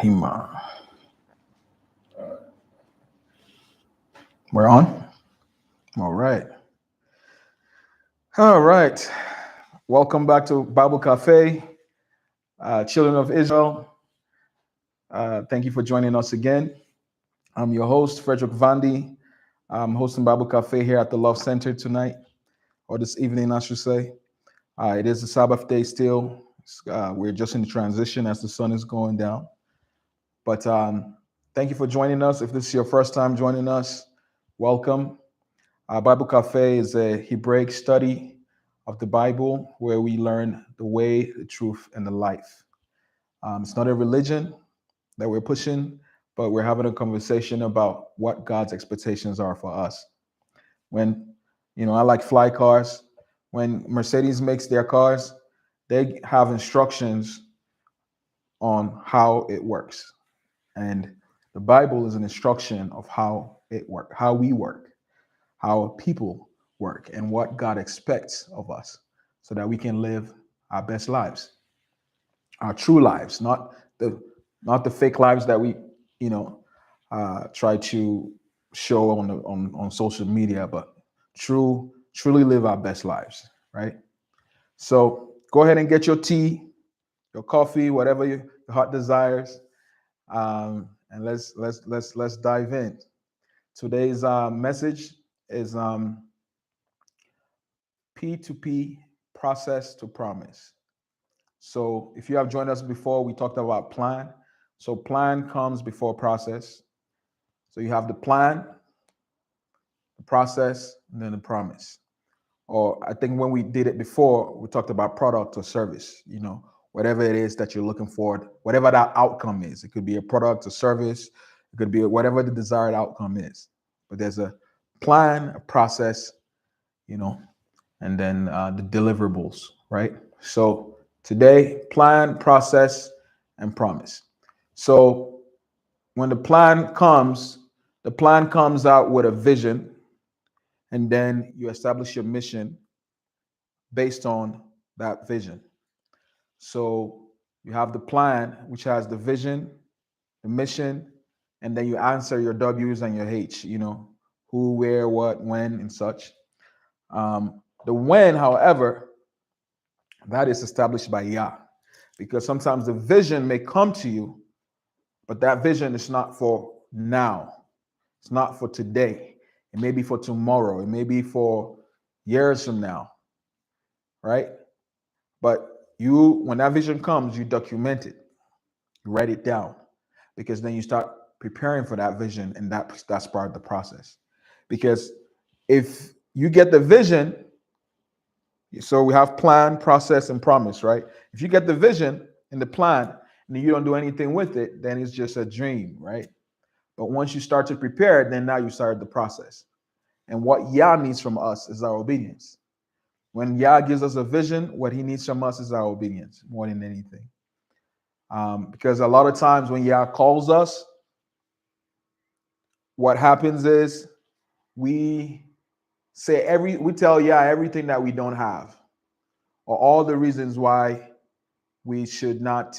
E.M.I. We're on? All right. All right. Welcome back to Bible Caffe, Children of Israel. Thank you for joining us again. I'm your host, Frederick Vandi. I'm hosting Bible Caffe here at the Love Center tonight, or this evening, I should say. It is the Sabbath day still. We're just in the transition as the sun is going down. But thank you for joining us. If this is your first time joining us, welcome. Bible Caffe is a Hebraic study of the Bible where we learn the way, the truth, and the life. It's not a religion that we're pushing, but we're having a conversation about what God's expectations are for us. When, I like fly cars. When Mercedes makes their cars, they have instructions on how it works. And the Bible is an instruction of how it works, how we work, how people work, and what God expects of us so that we can live our best lives, our true lives, not the fake lives that we, try to show on social media, but truly live our best lives, right? So go ahead and get your tea, your coffee, whatever your heart desires, and let's dive in. Today's message is P2P, process to promise. So if you have joined us before, we talked about plan. So plan comes before process. So you have the plan, the process, and then the promise. Or I think when we did it before, we talked about product or service, whatever it is that you're looking for, whatever that outcome is. It could be a product or service. It could be whatever the desired outcome is. But there's a plan, a process, and then the deliverables, right? So today, plan, process, and promise. So when the plan comes out with a vision, and then you establish your mission based on that vision. So you have the plan, which has the vision, the mission, and then you answer your W's and your H, who, where, what, when, and such. The when, however, that is established by Yah, because sometimes the vision may come to you, but that vision is not for now. It's not for today. It may be for tomorrow. It may be for years from now, right? But when that vision comes, you document it, you write it down, because then you start preparing for that vision, and that's part of the process. Because if you get the vision, so we have plan, process, and promise, right? If you get the vision and the plan and you don't do anything with it, then it's just a dream, right? But once you start to prepare, then now you start the process. And what Yah needs from us is our obedience. When Yah gives us a vision, what he needs from us is our obedience more than anything. Because a lot of times when Yah calls us, what happens is we tell Yah everything that we don't have, or all the reasons why we should not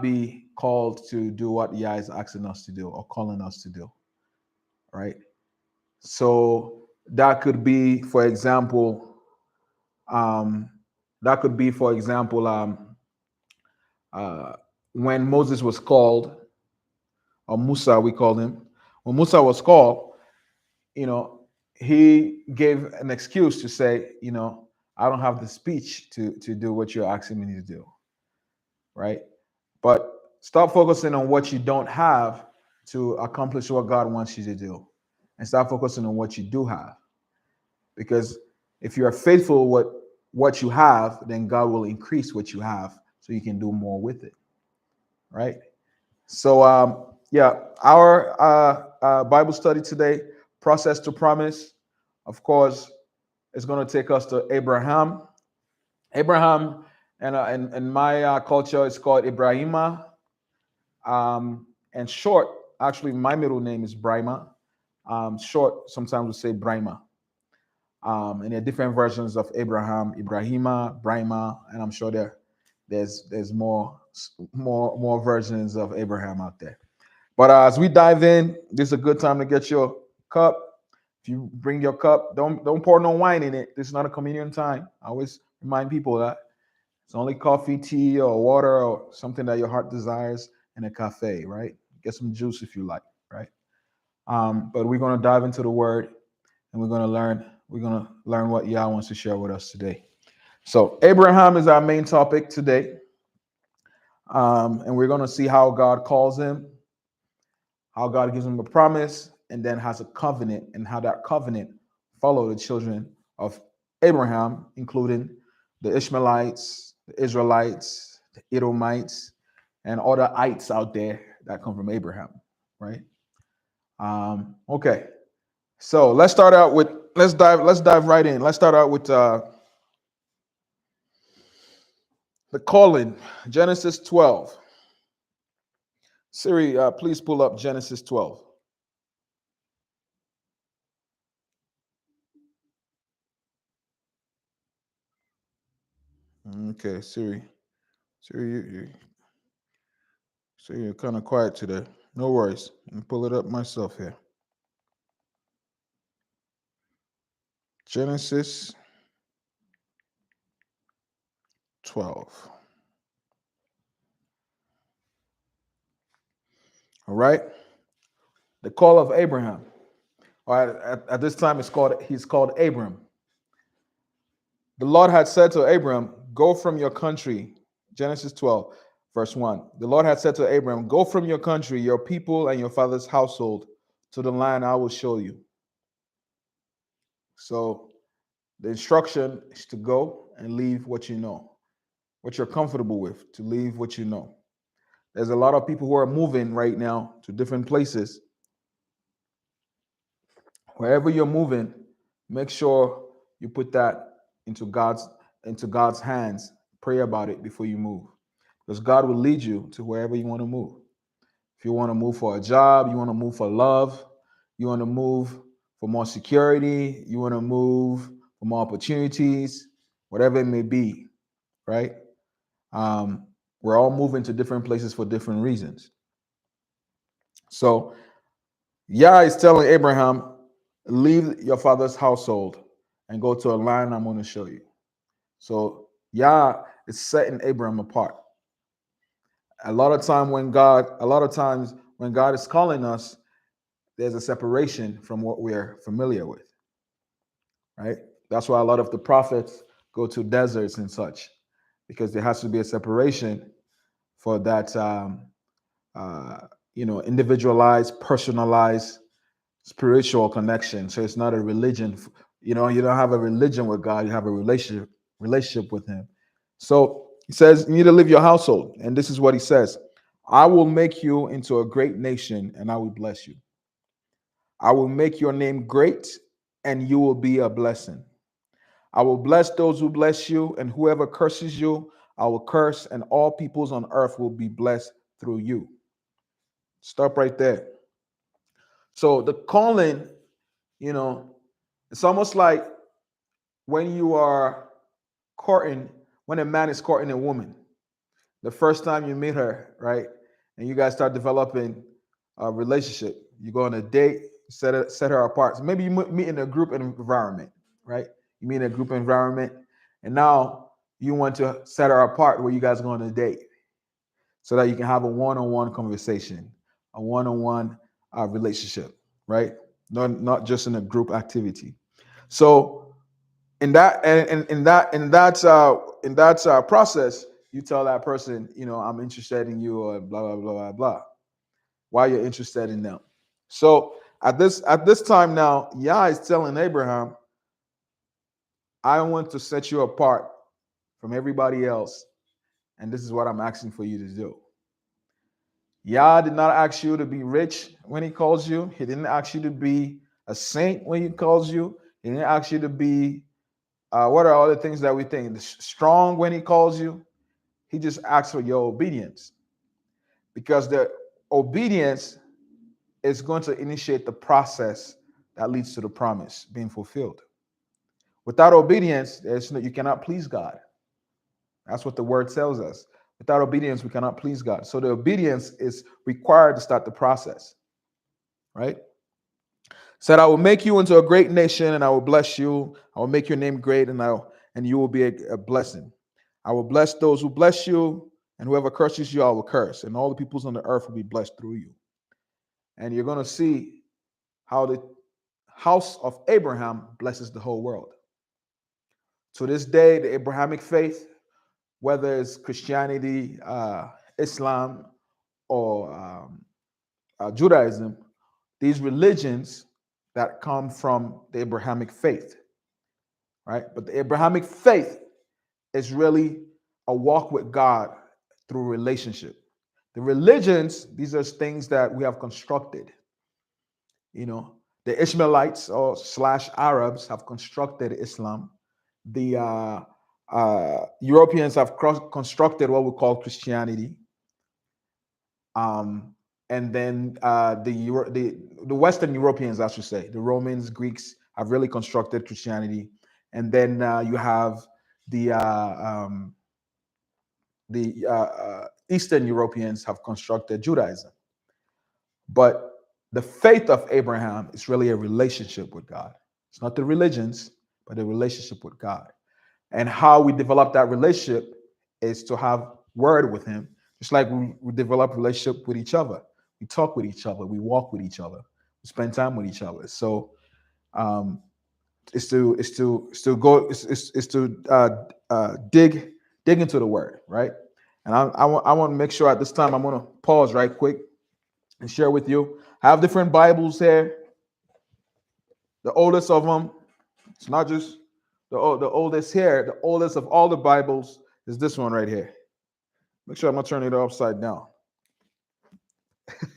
be called to do what Yah is asking us to do or calling us to do, right? So that could be, for example, when Moses was called, or Musa, we called him. When Musa was called, he gave an excuse to say, I don't have the speech to do what you're asking me to do, right? But stop focusing on what you don't have to accomplish what God wants you to do, and start focusing on what you do have. Because if you are faithful with what you have, then God will increase what you have so you can do more with it, right? So, our Bible study today, process to promise, of course, is going to take us to Abraham. Abraham, and in my culture, it's called Ibrahima. And short, actually, my middle name is Brahima. Short, sometimes we say Brahima. And there are different versions of Abraham, Ibrahima, Brahima, and I'm sure there's more more versions of Abraham out there. But as we dive in, this is a good time to get your cup. If you bring your cup, don't pour no wine in it. This is not a communion time. I always remind people that it's only coffee, tea, or water, or something that your heart desires in a cafe, right? Get some juice if you like, right? But we're going to dive into the word, and we're going to learn. We're going to learn what Yah wants to share with us today. So Abraham is our main topic today, and we're going to see how God calls him, how God gives him a promise, and then has a covenant, and how that covenant followed the children of Abraham, including the Ishmaelites, the Israelites, the Edomites, and all the ites out there that come from Abraham, right? Okay, so let's dive right in. Let's start out with the calling, Genesis 12. Siri, please pull up Genesis 12. Okay, Siri, you're kind of quiet today. No worries. I'll pull it up myself here. Genesis 12. All right. The call of Abraham. All right. At this time, he's called Abram. The Lord had said to Abram, "Go from your country." Genesis 12, verse 1. The Lord had said to Abram, "Go from your country, your people, and your father's household to the land I will show you." So the instruction is to go and leave what you know, what you're comfortable with, to leave what you know. There's a lot of people who are moving right now to different places. Wherever you're moving, make sure you put that into God's hands. Pray about it before you move, because God will lead you to wherever you want to move. If you want to move for a job, you want to move for love, you want to move for more security, you want to move for more opportunities, whatever it may be, right? We're all moving to different places for different reasons. So Yah is telling Abraham, leave your father's household and go to a land I'm going to show you. So Yah is setting Abraham apart. A lot of times when God is calling us, there's a separation from what we're familiar with, right? That's why a lot of the prophets go to deserts and such, because there has to be a separation for that, individualized, personalized, spiritual connection. So it's not a religion. You don't have a religion with God. You have a relationship with Him. So He says you need to live your household, and this is what He says: "I will make you into a great nation, and I will bless you. I will make your name great, and you will be a blessing. I will bless those who bless you, and whoever curses you, I will curse, and all peoples on earth will be blessed through you." Stop right there. So the calling, it's almost like when you are courting, when a man is courting a woman, the first time you meet her, right? And you guys start developing a relationship. You go on a date, set her apart. So maybe you meet in a group environment, right? You meet in a group environment, and now you want to set her apart where you guys go on a date, so that you can have a one-on-one conversation, a one-on-one relationship, right? Not just in a group activity. So in that process, you tell that person, I'm interested in you, or blah blah blah blah blah. Why you're interested in them. So at this time now, Yah is telling Abraham, I want to set you apart from everybody else, and this is what I'm asking for you to do. Yah did not ask you to be rich when He calls you. He didn't ask you to be a saint when He calls you. He didn't ask you to be what are all the things that we think? Strong when He calls you. He just asks for your obedience, because the obedience is going to initiate the process that leads to the promise being fulfilled. Without obedience, you cannot please God. That's what the word tells us. Without obedience, we cannot please God. So the obedience is required to start the process, right? Said, I will make you into a great nation and I will bless you. I will make your name great and you will be a blessing. I will bless those who bless you, and whoever curses you, I will curse. And all the peoples on the earth will be blessed through you. And you're going to see how the house of Abraham blesses the whole world. To this day, the Abrahamic faith, whether it's Christianity, Islam, or Judaism, these religions that come from the Abrahamic faith, right? But the Abrahamic faith is really a walk with God through relationship. The religions, these are things that we have constructed. You know, the Ishmaelites or slash Arabs have constructed Islam. The Europeans have constructed what we call Christianity. And then the Western Europeans, I should say, the Romans, Greeks have really constructed Christianity, and then you have the Eastern Europeans have constructed Judaism. But the faith of Abraham is really a relationship with God. It's not the religions, but a relationship with God. And how we develop that relationship is to have word with him, just like we develop relationship with each other. We talk with each other, we walk with each other, we spend time with each other. So it's to dig into the word, right? And I want to make sure at this time I'm going to pause right quick and share with you. I have different Bibles here. The oldest of them, it's not just the oldest here. The oldest of all the Bibles is this one right here. Make sure I'm not turning it upside down.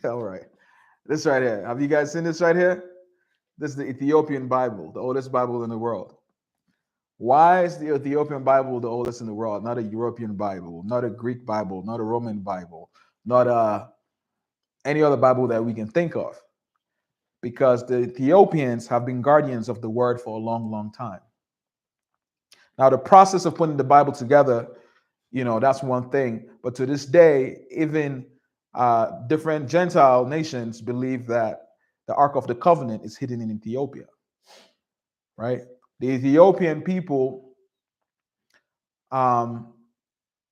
All right. This right here. Have you guys seen this right here? This is the Ethiopian Bible, the oldest Bible in the world. Why is the Ethiopian Bible the oldest in the world? Not a European Bible, not a Greek Bible, not a Roman Bible, not any other Bible that we can think of. Because the Ethiopians have been guardians of the word for a long, long time. Now, the process of putting the Bible together, that's one thing. But to this day, even different Gentile nations believe that the Ark of the Covenant is hidden in Ethiopia, right? The Ethiopian people, and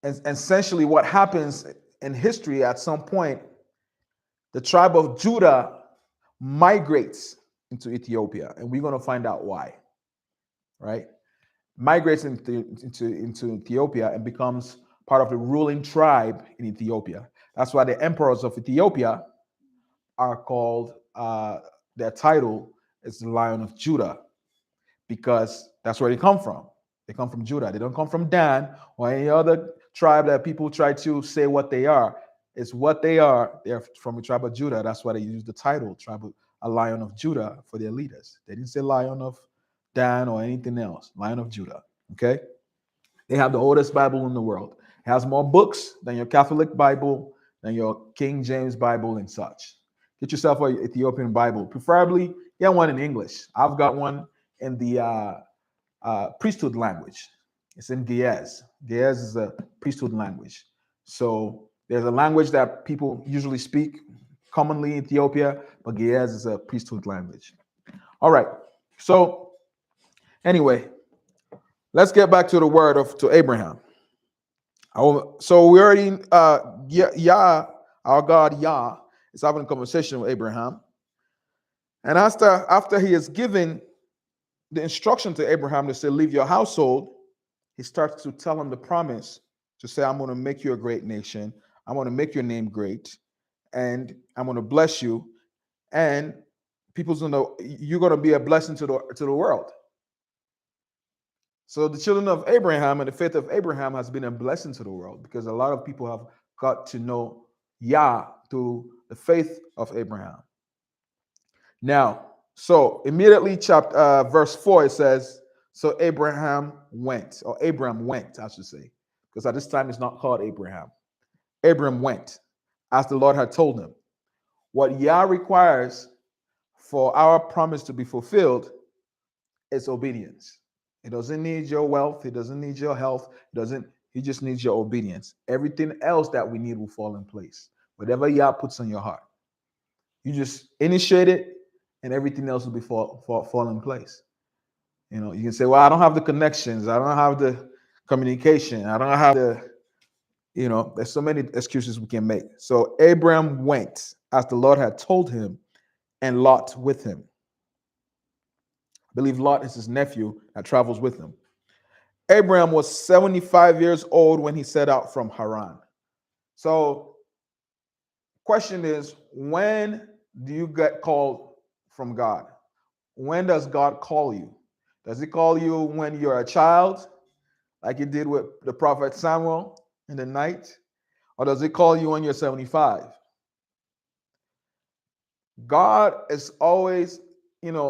essentially what happens in history at some point, the tribe of Judah migrates into Ethiopia, and we're going to find out why, right? Migrates into Ethiopia and becomes part of the ruling tribe in Ethiopia. That's why the emperors of Ethiopia are called, their title is the Lion of Judah, because that's where they come from. They come from Judah. They don't come from Dan or any other tribe that people try to say what they are. It's what they are. They're from the tribe of Judah. That's why they use the title, a Lion of Judah, for their leaders. They didn't say Lion of Dan or anything else. Lion of Judah. Okay? They have the oldest Bible in the world. It has more books than your Catholic Bible, than your King James Bible and such. Get yourself an Ethiopian Bible. Preferably, get one in English. I've got one in the priesthood language. It's in Ge'ez. Ge'ez is a priesthood language. So there's a language that people usually speak commonly in Ethiopia, but Ge'ez is a priesthood language. All right. So anyway, let's get back to the word to Abraham. So we already, Yah, our God Yah, is having a conversation with Abraham. And after he has given the instruction to Abraham to say, leave your household, he starts to tell him the promise to say, I'm going to make you a great nation. I'm going to make your name great. And I'm going to bless you. And people's going to, you're going to be a blessing to the world. So the children of Abraham and the faith of Abraham has been a blessing to the world, because a lot of people have got to know Yah through the faith of Abraham. Now, so immediately verse 4, it says, so Abram went, I should say, because at this time it's not called Abraham. Abram went, as the Lord had told him. What Yah requires for our promise to be fulfilled is obedience. It doesn't need your wealth. It doesn't need your health. He just needs your obedience. Everything else that we need will fall in place. Whatever Yah puts on your heart, you just initiate it, and everything else will be fall in place. You know, you can say, "Well, I don't have the connections. I don't have the communication. I don't have the," you know, there's so many excuses we can make. So Abram went as the Lord had told him, and Lot with him. I believe Lot is his nephew that travels with him. Abraham was 75 years old when he set out from Haran. So, question is, when do you get called from God? When does God call you? Does he call you when you're a child, like he did with the prophet Samuel in the night? Or does he call you when you're 75? God is always,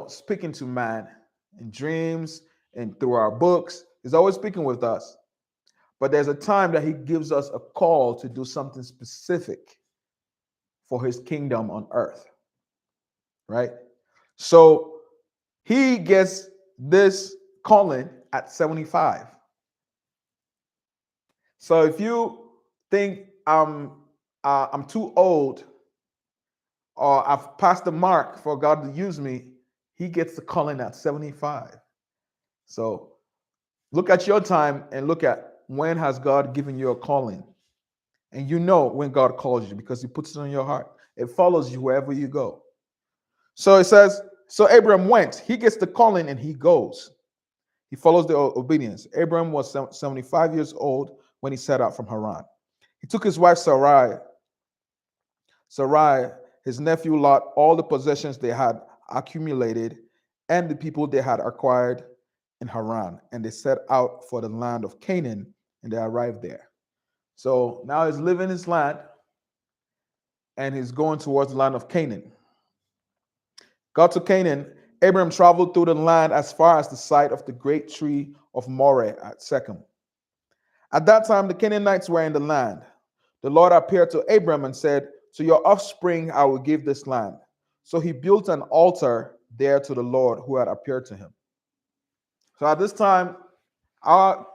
speaking to man in dreams and through our books. He's always speaking with us. But there's a time that he gives us a call to do something specific for his kingdom on earth, right? So he gets this calling at 75. So if you think I'm too old or I've passed the mark for God to use me, he gets the calling at 75. So look at your time and look at when has God given you a calling. And you know when God calls you because he puts it on your heart. It follows you wherever you go. So it says, so Abram went. He gets the calling and he goes. He follows the obedience. Abram was 75 years old when he set out from Haran. He took his wife Sarai, his nephew Lot, all the possessions they had accumulated, and the people they had acquired in Haran. And they set out for the land of Canaan, and they arrived there. So now he's living his land, and he's going towards the land of Canaan. Got to Canaan, Abraham traveled through the land as far as the site of the great tree of Moreh at Shechem. At that time, the Canaanites were in the land. The Lord appeared to Abraham and said, "To your offspring I will give this land." So he built an altar there to the Lord who had appeared to him. So at this time, our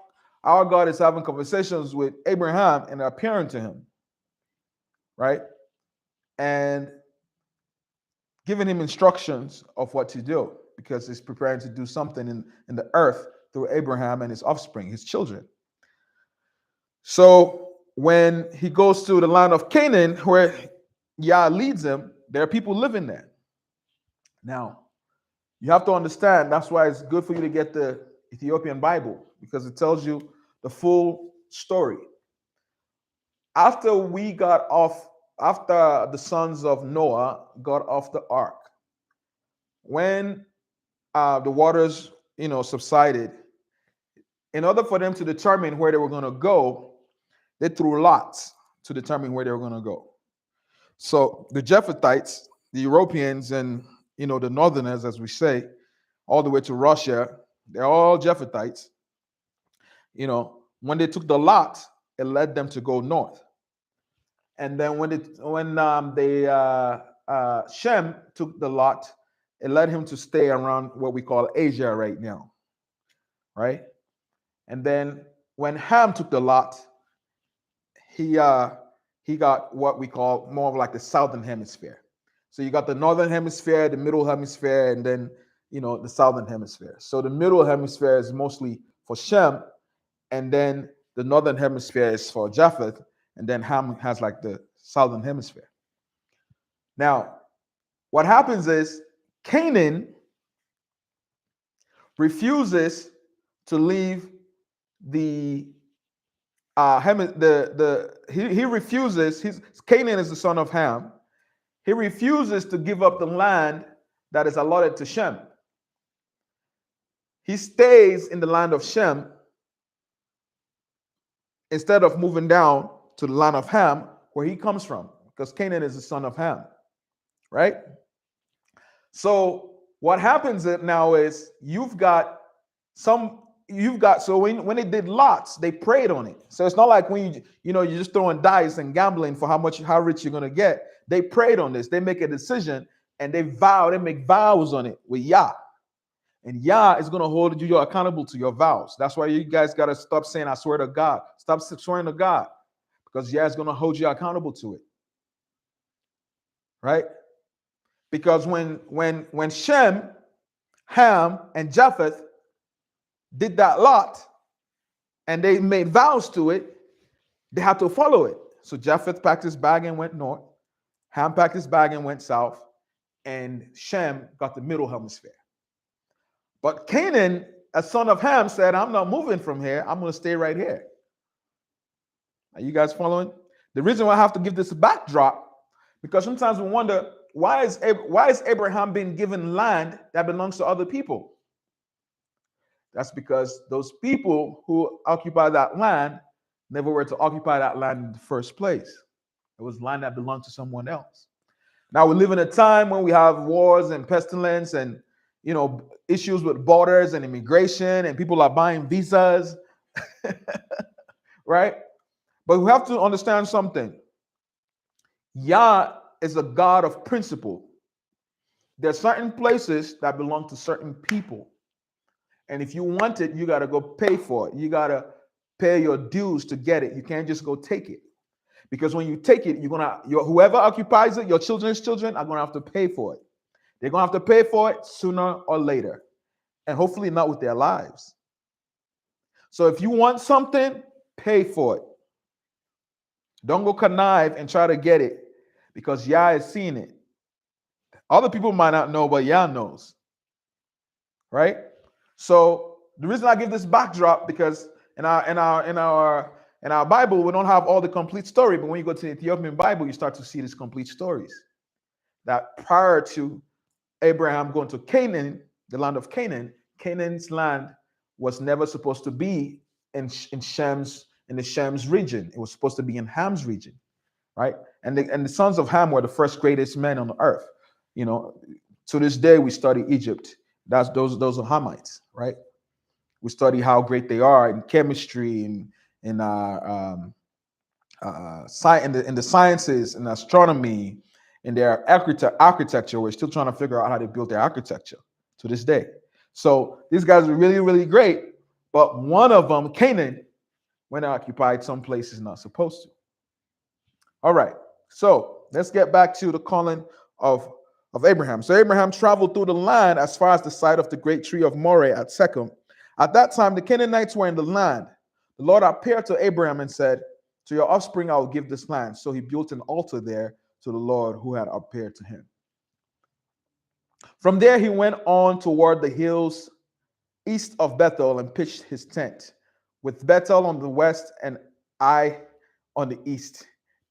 God is having conversations with Abraham and appearing to him, right? And giving him instructions of what to do because he's preparing to do something in the earth through Abraham and his offspring, his children. So when he goes to the land of Canaan, where Yah leads him, there are people living there. Now, you have to understand, that's why it's good for you to get the Ethiopian Bible, because it tells you the full story. After the sons of Noah got off the ark, when the waters, subsided, in order for them to determine where they were going to go, they threw lots to determine where they were going to go. So the Japhethites, the Europeans, and the Northerners, as we say, all the way to Russia, they're all Japhethites. When they took the lot, it led them to go north. And then when Shem took the lot, it led him to stay around what we call Asia right now, right? And then when Ham took the lot, he got what we call more of like the southern hemisphere. So you got the northern hemisphere, the middle hemisphere, and then the southern hemisphere. So the middle hemisphere is mostly for Shem, and then the northern hemisphere is for Japheth, and then Ham has like the southern hemisphere. Now, what happens is Canaan refuses to leave he refuses. Canaan is the son of Ham. He refuses to give up the land that is allotted to Shem. He stays in the land of Shem instead of moving down to the land of Ham, where he comes from, because Canaan is the son of Ham, right? So what happens now is so when they did lots, they prayed on it. So it's not like when you're just throwing dice and gambling for how rich you're gonna get. They prayed on this. They make a decision and they make vows on it with Yah. And Yah is going to hold you accountable to your vows. That's why you guys got to stop saying, I swear to God. Stop swearing to God, because Yah is going to hold you accountable to it. Right? Because when Shem, Ham, and Japheth did that lot, and they made vows to it, they had to follow it. So Japheth packed his bag and went north. Ham packed his bag and went south. And Shem got the middle hemisphere. But Canaan, a son of Ham, said, I'm not moving from here. I'm going to stay right here. Are you guys following? The reason why I have to give this backdrop, because sometimes we wonder, why is Abraham being given land that belongs to other people? That's because those people who occupy that land never were to occupy that land in the first place. It was land that belonged to someone else. Now we live in a time when we have wars and pestilence and issues with borders and immigration, and people are buying visas, right? But we have to understand something. Yah is a God of principle. There are certain places that belong to certain people. And if you want it, you got to go pay for it. You got to pay your dues to get it. You can't just go take it. Because when you take it, whoever occupies it, your children's children are going to have to pay for it. They're going to have to pay for it sooner or later. And hopefully not with their lives. So if you want something, pay for it. Don't go connive and try to get it, because Yah is seeing it. Other people might not know, but Yah knows. Right? So the reason I give this backdrop, because in our Bible, we don't have all the complete story, but when you go to the Ethiopian Bible, you start to see these complete stories. That prior to Abraham going to Canaan, the land of Canaan, Canaan's land was never supposed to be in the Shem's region. It was supposed to be in Ham's region, right? And the sons of Ham were the first greatest men on the earth. To this day we study Egypt. Those are Hamites, right? We study how great they are in chemistry and in the sciences and astronomy, in their architecture. We're still trying to figure out how they built their architecture to this day. So these guys are really, really great. But one of them, Canaan, went and occupied some places not supposed to. All right. So let's get back to the calling of Abraham. So Abraham traveled through the land as far as the site of the great tree of Moreh at Shechem. At that time, the Canaanites were in the land. The Lord appeared to Abraham and said, to your offspring I will give this land. So he built an altar there to the Lord who had appeared to him. From there he went on toward the hills east of Bethel and pitched his tent, with Bethel on the west and Ai on the east.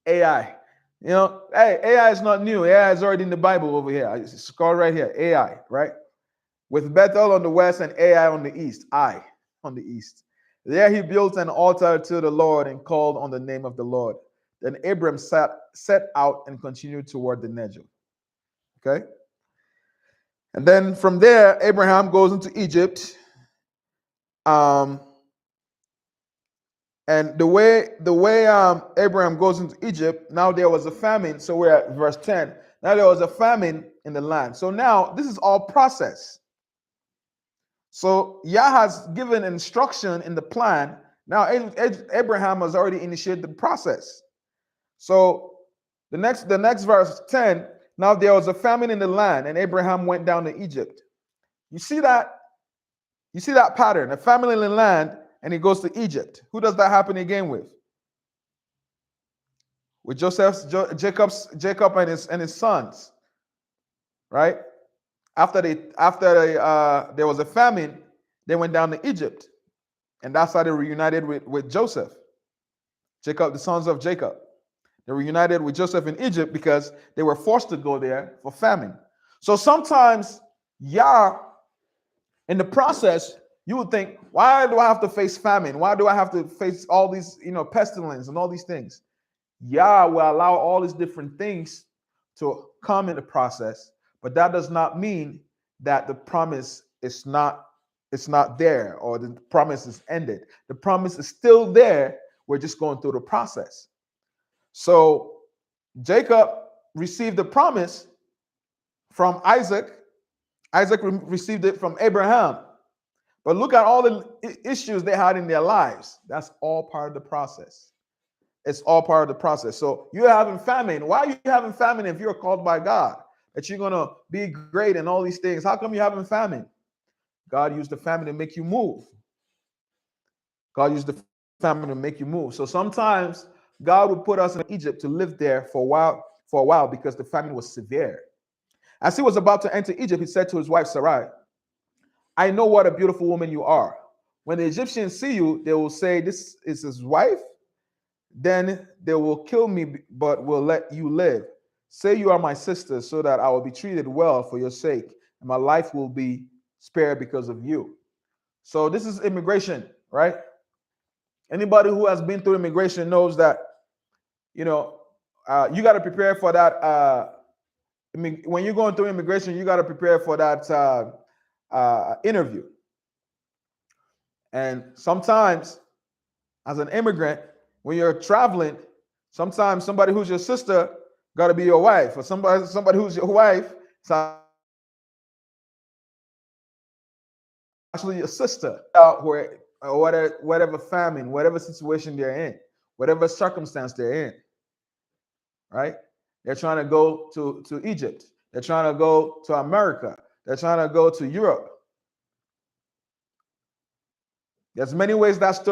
Ai. Hey, Ai is not new. Ai is already in the Bible over here. It's called right here, Ai, right? With Bethel on the west and Ai on the east. Ai on the east. There he built an altar to the Lord and called on the name of the Lord. Then Abram set out and continued toward the Negev. Okay? And then from there, Abraham goes into Egypt. And the way Abraham goes into Egypt, now there was a famine. So we're at verse 10. Now there was a famine in the land. So now this is all process. So Yah has given instruction in the plan. Now Abraham has already initiated the process. So the next verse 10. Now there was a famine in the land, and Abraham went down to Egypt. You see that? You see that pattern? A famine in the land, and he goes to Egypt. Who does that happen again with? With Jacob and his sons, right? After there was a famine, they went down to Egypt, and that's how they reunited with Joseph. The sons of Jacob. They were united with Joseph in Egypt because they were forced to go there for famine. So sometimes Yah, in the process, you would think, why do I have to face famine? Why do I have to face all these, pestilence and all these things? Yah will allow all these different things to come in the process, but that does not mean that the promise is not there, or the promise is ended. The promise is still there. We're just going through the process. So Jacob received the promise from Isaac, Isaac received it from Abraham. But look at all the issues they had in their lives. That's all part of the process. It's all part of the process. So you're having famine. Why are you having famine if you're called by God? That you're going to be great and all these things. How come you're having famine? God used the famine to make you move. God used the famine to make you move. So sometimes God would put us in Egypt to live there for a while because the famine was severe. As he was about to enter Egypt, he said to his wife Sarai, I know what a beautiful woman you are. When the Egyptians see you, they will say, this is his wife. Then they will kill me, but will let you live. Say you are my sister, so that I will be treated well for your sake, and my life will be spared because of you. So this is immigration, right? Anybody who has been through immigration knows that, you know, you got to prepare for that. When you're going through immigration, you got to prepare for that interview. And sometimes, as an immigrant, when you're traveling, sometimes somebody who's your sister got to be your wife, or somebody who's your wife is actually your sister. Where whatever famine, whatever situation they're in, whatever circumstance they're in, right? They're trying to go to Egypt. They're trying to go to America. They're trying to go to Europe. There's many ways that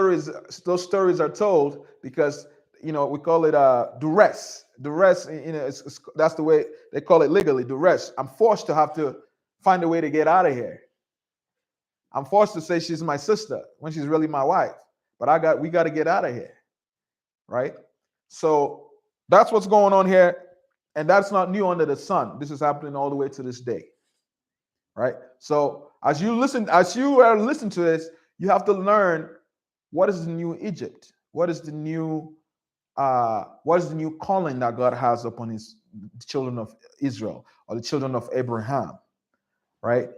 those stories are told because, you know, we call it duress. Duress, you know, that's the way they call it legally, duress. I'm forced to have to find a way to get out of here. I'm forced to say she's my sister when she's really my wife. But we got to get out of here, right? So that's what's going on here, and that's not new under the sun. This is happening all the way to this day, right? So as you are listening to this, you have to learn what is the new Egypt, what is the new calling that God has upon the children of Israel or the children of Abraham, right?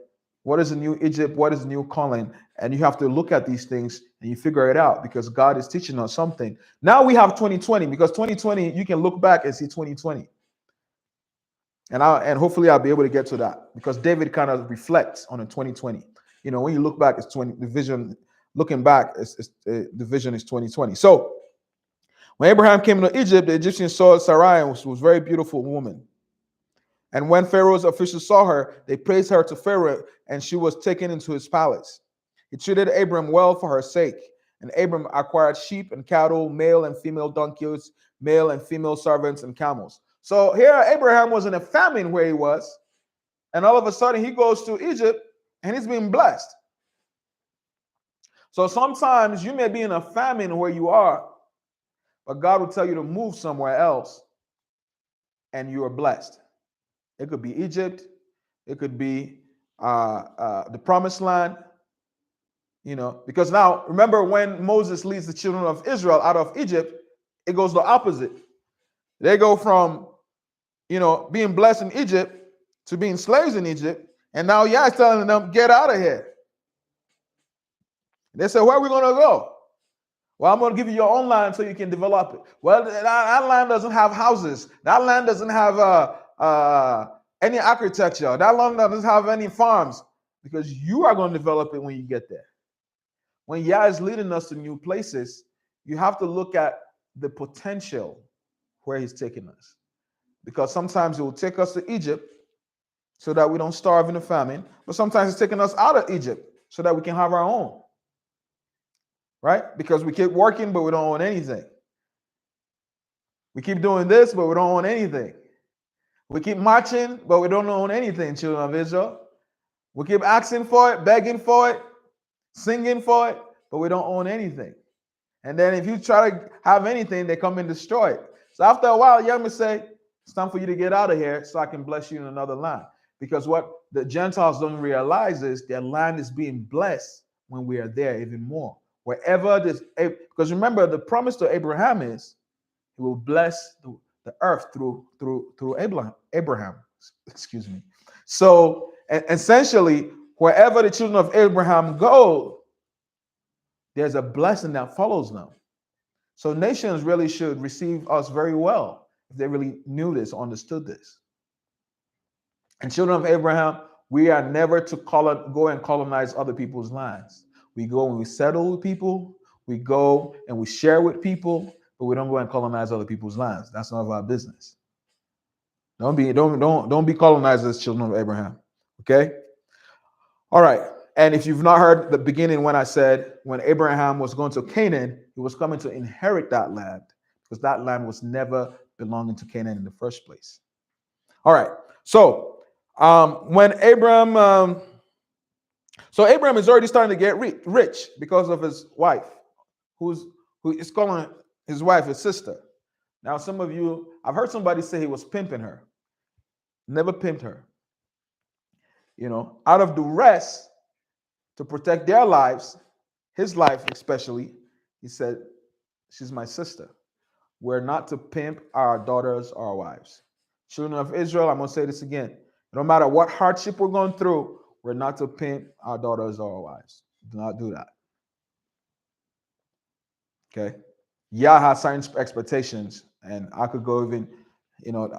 What is the new Egypt? What is the new calling? And you have to look at these things and you figure it out because God is teaching us something. Now we have 2020 because 2020, you can look back and see 2020. And hopefully I'll be able to get to that because David kind of reflects on the 2020. You know, when you look back, it's 20. The vision, looking back, the vision is 2020. So when Abraham came to Egypt, the Egyptians saw Sarai, and was a very beautiful woman. And when Pharaoh's officials saw her, they praised her to Pharaoh, and she was taken into his palace. He treated Abram well for her sake. And Abram acquired sheep and cattle, male and female donkeys, male and female servants, and camels. So here Abraham was in a famine where he was, and all of a sudden he goes to Egypt and he's being blessed. So sometimes you may be in a famine where you are, but God will tell you to move somewhere else and you are blessed. It could be Egypt, it could be the promised land, you know, because now remember when Moses leads the children of Israel out of Egypt, it goes the opposite. They go from, you know, being blessed in Egypt to being slaves in Egypt. And now Yah is telling them, get out of here. They say, where are we going to go? Well, I'm going to give you your own land so you can develop it. Well, that land doesn't have houses. That land doesn't have any architecture. That land doesn't have any farms because you are going to develop it when you get there. When Yah is leading us to new places, you have to look at the potential where he's taking us. Because sometimes he will take us to Egypt so that we don't starve in a famine. But sometimes he's taking us out of Egypt so that we can have our own. Right? Because we keep working, but we don't own anything. We keep doing this, but we don't own anything. We keep marching, but we don't own anything, children of Israel. We keep asking for it, begging for it, singing for it, but we don't own anything. And then if you try to have anything, they come and destroy it. So after a while, Yah may say, it's time for you to get out of here so I can bless you in another land. Because what the Gentiles don't realize is their land is being blessed when we are there even more. Wherever this, because remember, the promise to Abraham is he will bless the earth through Abraham. Excuse me. So essentially, wherever the children of Abraham go, there's a blessing that follows them. So nations really should receive us very well if they really knew this, understood this. And children of Abraham We are never to go and colonize other people's lands. We go and we settle with people. We go and we share with people, but we don't go and colonize other people's lands. That's none of our business. Don't be colonized as children of Abraham. Okay? All right. And if you've not heard the beginning when I said when Abraham was going to Canaan, he was coming to inherit that land because that land was never belonging to Canaan in the first place. All right. So when Abraham, so Abraham is already starting to get rich because of his wife, who is calling his wife his sister. Now, some of you, I've heard somebody say he was pimping her. Never pimped her. Out of duress to protect their lives, his life especially, he said, she's my sister. We're not to pimp our daughters or our wives. Children of Israel, I'm going to say this again. No matter what hardship we're going through, we're not to pimp our daughters or our wives. Do not do that. Okay? Yah has certain expectations, and I could go even,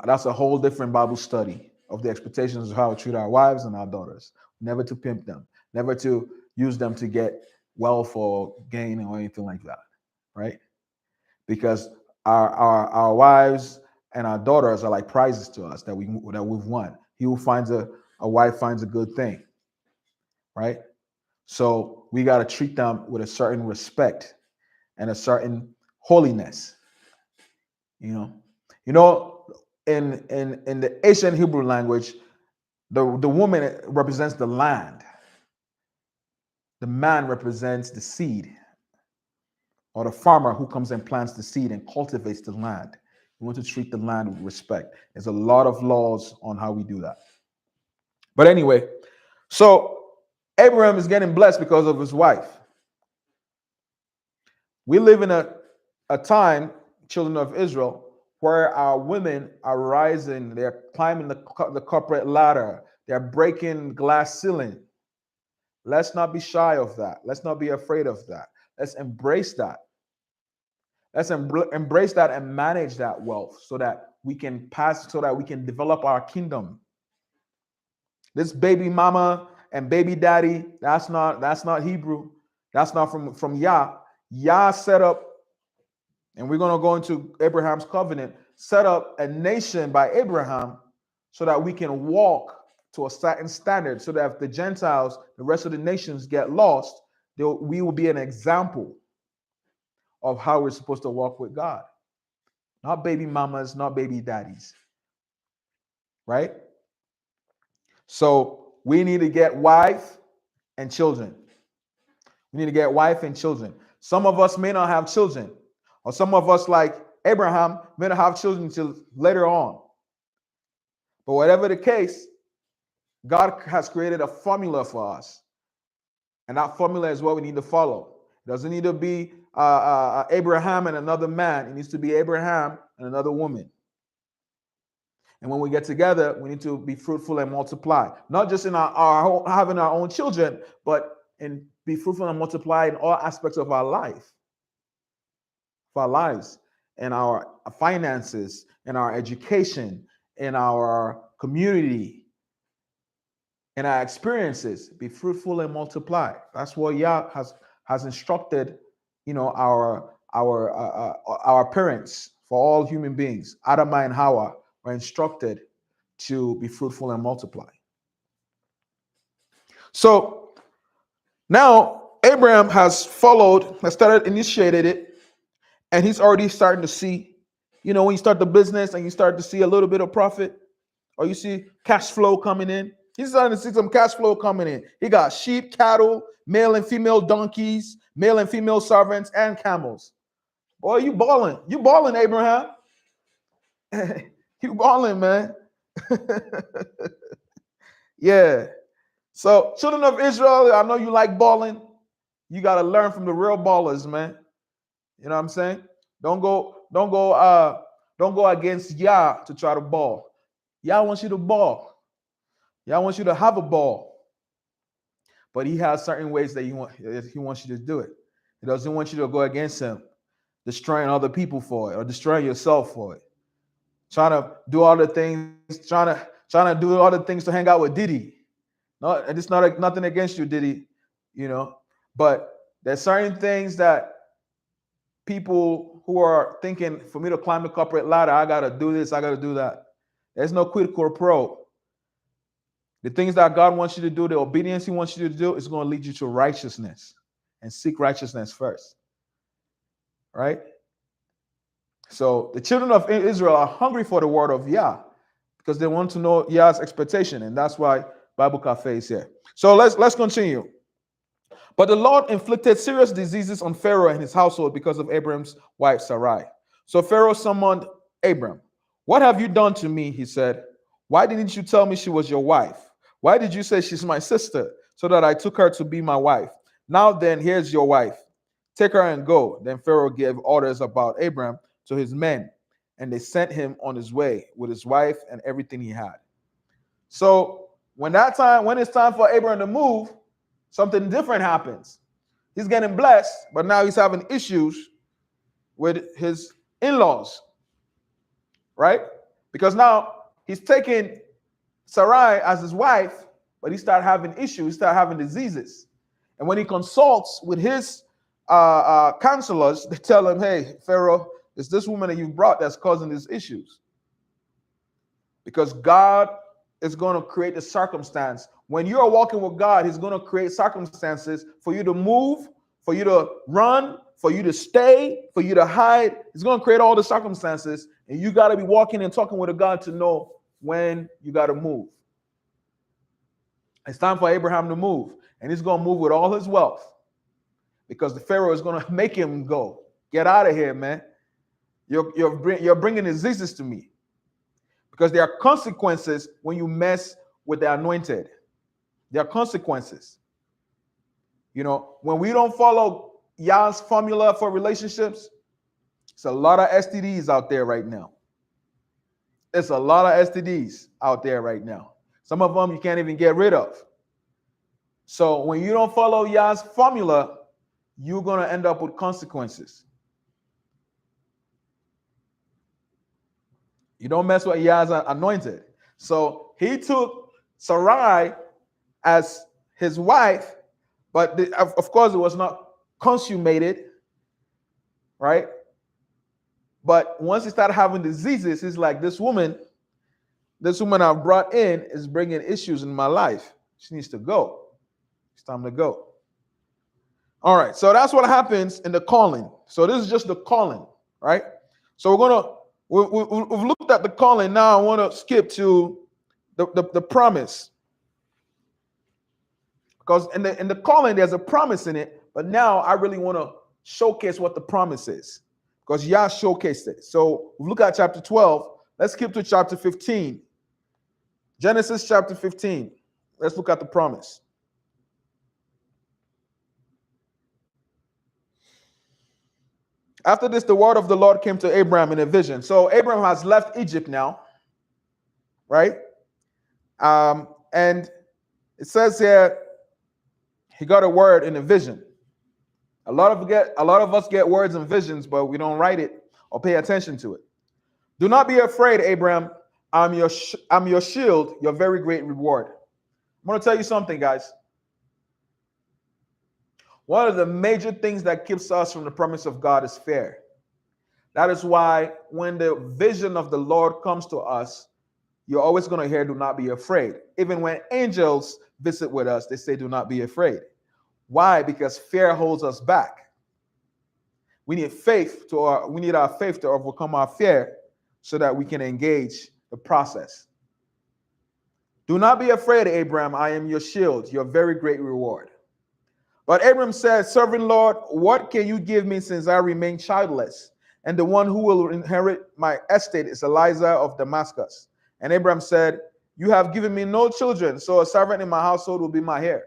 that's a whole different Bible study of the expectations of how to treat our wives and our daughters. Never to pimp them, never to use them to get wealth or gain or anything like that, right? Because our wives and our daughters are like prizes to us that we've won. He who finds a wife finds a good thing, right? So we got to treat them with a certain respect and a certain holiness. In the ancient Hebrew language, the woman represents the land. The man represents the seed, or the farmer who comes and plants the seed and cultivates the land. We want to treat the land with respect. There's a lot of laws on how we do that. But anyway, so Abraham is getting blessed because of his wife. We live in a time, children of Israel, where our women are rising. They're climbing the corporate ladder. They're breaking glass ceiling. Let's not be shy of that. Let's not be afraid of that. Let's embrace that. Let's embrace that and manage that wealth so that we can develop our kingdom. This baby mama and baby daddy, that's not Hebrew. That's not from Yah. Yah set up, and we're going to go into Abraham's covenant, set up a nation by Abraham so that we can walk to a certain standard, so that if the Gentiles, the rest of the nations get lost, we will be an example of how we're supposed to walk with God. Not baby mamas, not baby daddies. Right? So we need to get wife and children. We need to get wife and children. Some of us may not have children, or some of us, like Abraham, may not have children until later on. But whatever the case, God has created a formula for us. And that formula is what we need to follow. It doesn't need to be Abraham and another man. It needs to be Abraham and another woman. And when we get together, we need to be fruitful and multiply. Not just in having our own children, but in be fruitful and multiply in all aspects of our life. Of our lives, and our finances, and our education, in our community, in our experiences. Be fruitful and multiply. That's what Yah has instructed, our parents, for all human beings. Adam and Hawa were instructed to be fruitful and multiply. So now Abraham has initiated it, and he's already starting to see, when you start the business and you start to see a little bit of profit, or you see cash flow coming in. He's starting to see some cash flow coming in. He got sheep, cattle, male and female donkeys, male and female servants, and camels. Boy, you balling. You balling, Abraham. You balling, man. Yeah. So, children of Israel, I know you like balling. You got to learn from the real ballers, man. You know what I'm saying? Don't go against Yah to try to ball. Yah wants you to ball. Yah wants you to have a ball. But he has certain ways that he wants you to do it. He doesn't want you to go against him, destroying other people for it, or destroying yourself for it. Trying to do all the things to hang out with Diddy. No, and it's not nothing against you, Diddy, but there's certain things that people who are thinking, for me to climb the corporate ladder, I got to do this, I got to do that. There's no quid pro quo. The things that God wants you to do, the obedience he wants you to do, is going to lead you to righteousness, and seek righteousness first. Right? So the children of Israel are hungry for the word of Yah because they want to know Yah's expectation, and that's why Bible Caffe is here. So let's continue. But the Lord inflicted serious diseases on Pharaoh and his household because of Abram's wife Sarai. So Pharaoh summoned Abram. What have you done to me? He said. Why didn't you tell me she was your wife? Why did you say she's my sister, so that I took her to be my wife? Now then, here's your wife. Take her and go. Then Pharaoh gave orders about Abram to his men, and they sent him on his way with his wife and everything he had. So when it's time for Abram to move, something different happens. He's getting blessed, but now he's having issues with his in-laws, right? Because now he's taking Sarai as his wife, but he started having issues, he started having diseases. And when he consults with his counselors, they tell him, hey, Pharaoh, it's this woman that you brought that's causing these issues. Because God is going to create a circumstance. When you are walking with God, he's going to create circumstances for you to move, for you to run, for you to stay, for you to hide. He's going to create all the circumstances, and you got to be walking and talking with a God to know when you got to move. It's time for Abraham to move, and he's going to move with all his wealth because the Pharaoh is going to make him go. Get out of here, man. You're bringing diseases to me. Because there are consequences when you mess with the anointed. There are consequences. When we don't follow Yah's formula for relationships, it's a lot of STDs out there right now. It's a lot of STDs out there right now. Some of them you can't even get rid of. So when you don't follow Yah's formula, you're going to end up with consequences. You don't mess with Yah's anointed. So he took Sarai as his wife, but of course it was not consummated, right? But once he started having diseases, he's like, this woman I've brought in is bringing issues in my life. She needs to go. It's time to go. All right, so that's what happens in the calling. So this is just the calling, right? So we've looked at the calling. Now I want to skip to the promise. Because in the calling, there's a promise in it, but now I really want to showcase what the promise is. Because Yah showcased it. So we look at chapter 12. Let's skip to chapter 15. Genesis chapter 15. Let's look at the promise. After this, the word of the Lord came to Abraham in a vision. So Abraham has left Egypt now, right? And it says here, he got a word in a vision. A lot of us get words and visions, but we don't write it or pay attention to it. Do not be afraid, Abraham. I'm your shield, your very great reward. I'm going to tell you something, guys. One of the major things that keeps us from the promise of God is fear. That is why when the vision of the Lord comes to us, you're always going to hear, do not be afraid. Even when angels visit with us, they say, do not be afraid. Why? Because fear holds us back. We need our faith to overcome our fear so that we can engage the process. Do not be afraid, Abraham. I am your shield, your very great reward. But Abram said, Sovereign Lord, what can you give me since I remain childless? And the one who will inherit my estate is Eliezer of Damascus. And Abram said, you have given me no children, so a servant in my household will be my heir.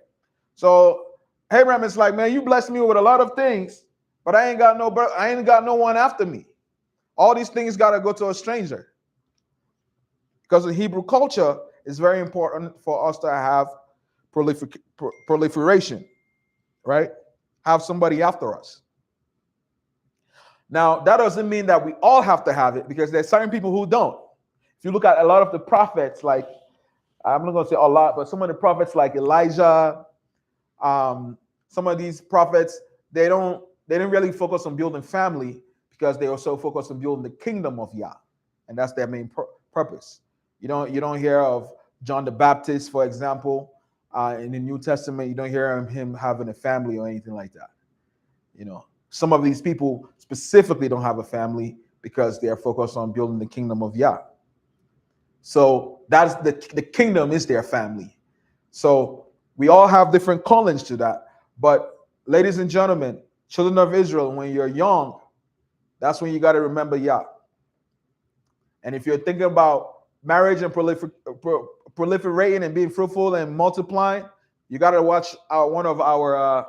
So Abram is like, man, you blessed me with a lot of things, but I ain't got no one after me. All these things got to go to a stranger. Because in Hebrew culture, it's very important for us to have proliferation. Right? Have somebody after us. Now, that doesn't mean that we all have to have it, because there's certain people who don't. If you look at a lot of the prophets, like I'm not going to say a lot, but some of the prophets like Elijah, some of these prophets, they didn't really focus on building family because they were so focused on building the kingdom of Yah, and that's their main purpose. You don't hear of John the Baptist, for example, in the New Testament. You don't hear him having a family or anything like that. Some of these people specifically don't have a family because they are focused on building the kingdom of Yah. So that's the kingdom is their family. So we all have different callings to that. But ladies and gentlemen, children of Israel, when you're young, that's when you got to remember Yah. And if you're thinking about marriage and proliferating and being fruitful and multiplying, you got to watch one of our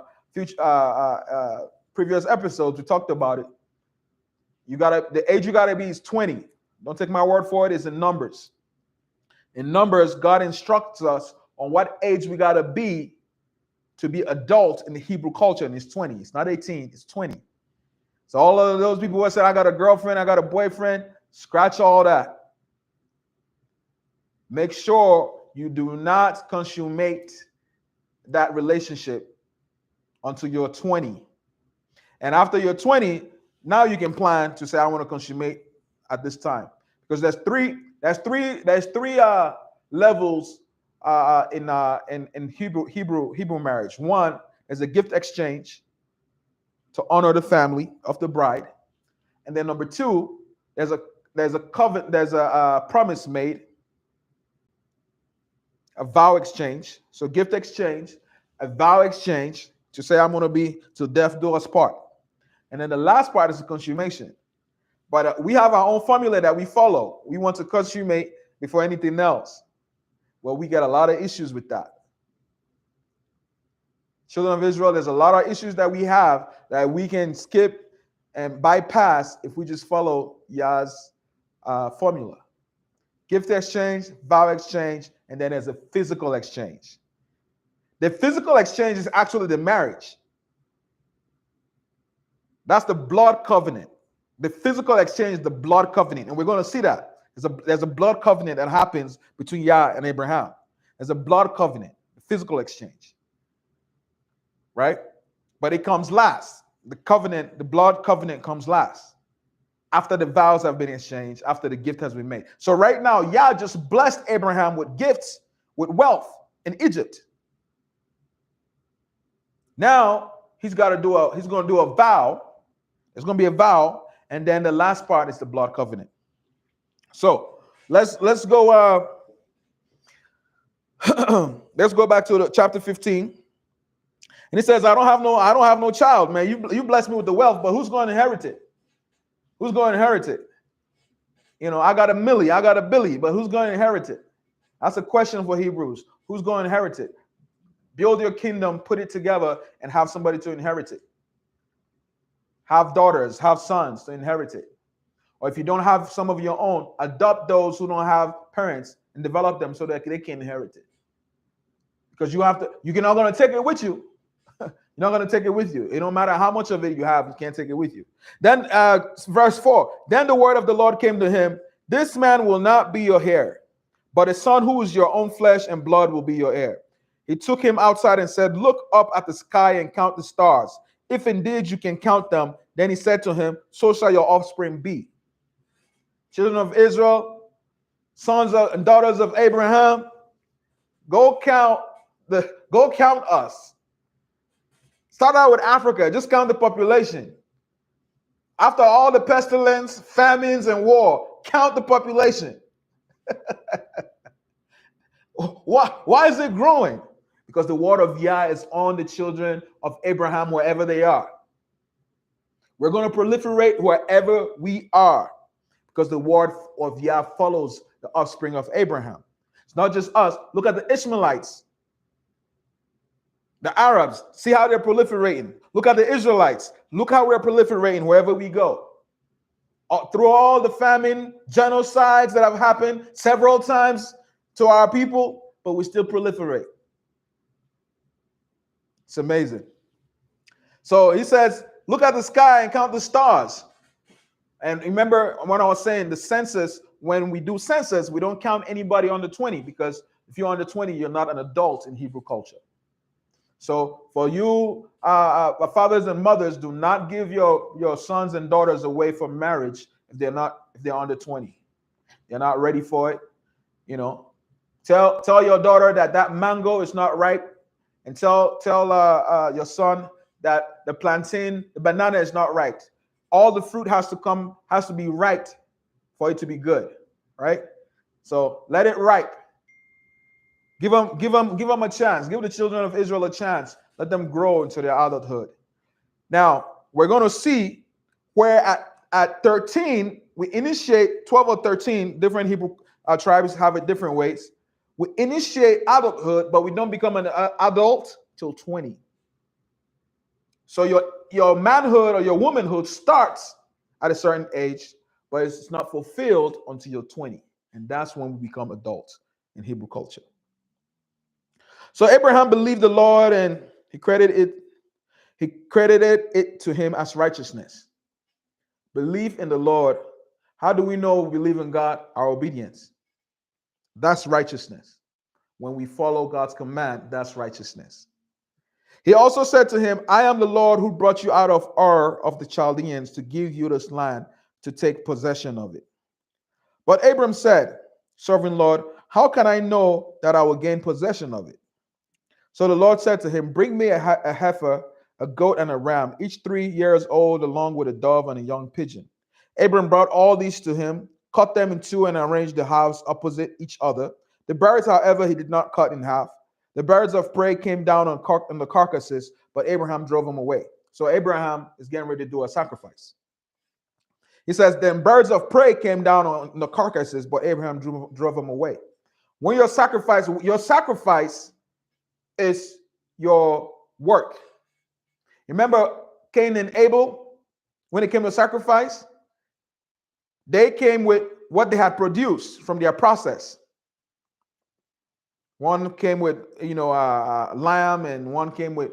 previous episodes. We talked about it. The age you got to be is 20. Don't take my word for it. It's in Numbers. In Numbers, God instructs us on what age we got to be adult in the Hebrew culture, and it's 20. It's not 18, it's 20. So all of those people who said, I got a girlfriend, I got a boyfriend, scratch all that. Make sure you do not consummate that relationship until you're 20. And after you're 20, now you can plan to say, I want to consummate at this time. Because there's three levels in Hebrew marriage. One is a gift exchange to honor the family of the bride, and then number two, there's a covenant, there's a promise made, a vow exchange. So gift exchange, a vow exchange to say I'm going to be till death do us part, and then the last part is the consummation. But we have our own formula that we follow. We want to consummate before anything else. Well, we get a lot of issues with that. Children of Israel, there's a lot of issues that we have that we can skip and bypass if we just follow Yah's formula. Gift exchange, vow exchange, and then there's a physical exchange. The physical exchange is actually the marriage. That's the blood covenant. The physical exchange is the blood covenant, and we're going to see that. There's a blood covenant that happens between Yah and Abraham. There's a blood covenant, the physical exchange. Right? But it comes last. The blood covenant comes last. After the vows have been exchanged, after the gift has been made. So right now, Yah just blessed Abraham with gifts, with wealth in Egypt. Now he's going to do a vow. There's going to be a vow, and then the last part is the blood covenant. So let's go. Let's go back to chapter 15. And it says, I don't have no child, man. You bless me with the wealth, but who's going to inherit it? Who's going to inherit it? I got a millie, I got a billy, but who's going to inherit it? That's a question for Hebrews. Who's going to inherit it? Build your kingdom, put it together, and have somebody to inherit it. Have daughters, have sons to inherit it. Or if you don't have some of your own, adopt those who don't have parents and develop them so that they can inherit it. Because you're not going to take it with you. You're not going to take it with you. It don't matter how much of it you have, you can't take it with you. Then verse 4, then the word of the Lord came to him, this man will not be your heir, but a son who is your own flesh and blood will be your heir. He took him outside and said, look up at the sky and count the stars. If indeed you can count them, then he said to him, so shall your offspring be. Children of Israel, sons and daughters of Abraham, go count us. Start out with Africa. Just count the population. After all the pestilence, famines, and war, count the population. Why is it growing? Because the word of Yah is on the children of Abraham wherever they are. We're going to proliferate wherever we are because the word of Yah follows the offspring of Abraham. It's not just us. Look at the Ishmaelites. The Arabs, see how they're proliferating. Look at the Israelites. Look how we're proliferating wherever we go. Through all the famine, genocides that have happened several times to our people, but we still proliferate. It's amazing. So he says, look at the sky and count the stars. And remember what I was saying, the census, when we do census, we don't count anybody under 20 because If you're under 20, you're not an adult in Hebrew culture. So for you, fathers and mothers, do not give your sons and daughters away for marriage if they're under 20. They're not ready for it. You know, tell your daughter that mango is not ripe, and tell your son that the banana is not ripe. All the fruit has to be ripe for it to be good, right? So let it ripe. Give them a chance. Give the children of Israel a chance. Let them grow into their adulthood. Now, we're going to see where at 13, we initiate 12 or 13 different Hebrew tribes have it different ways. We initiate adulthood, but we don't become an adult till 20. So your manhood or your womanhood starts at a certain age, but it's not fulfilled until you're 20. And that's when we become adults in Hebrew culture. So Abraham believed the Lord, and he credited it to him as righteousness. Belief in the Lord. How do we know we believe in God? Our obedience. That's righteousness. When we follow God's command, that's righteousness. He also said to him, I am the Lord who brought you out of Ur of the Chaldeans to give you this land to take possession of it. But Abram said, Sovereign Lord, how can I know that I will gain possession of it? So the Lord said to him, Bring me a heifer, a goat, and a ram, each 3 years old, along with a dove and a young pigeon. Abram brought all these to him, cut them in two, and arranged the halves opposite each other. The birds, however, he did not cut in half. The birds of prey came down on the carcasses, but Abraham drove them away. So Abraham is getting ready to do a sacrifice. He says, Then birds of prey came down on the carcasses, but Abraham drove them away. When your sacrifice is your work. Remember Cain and Abel, when it came to sacrifice, they came with what they had produced from their process. One came with, lamb, and one came with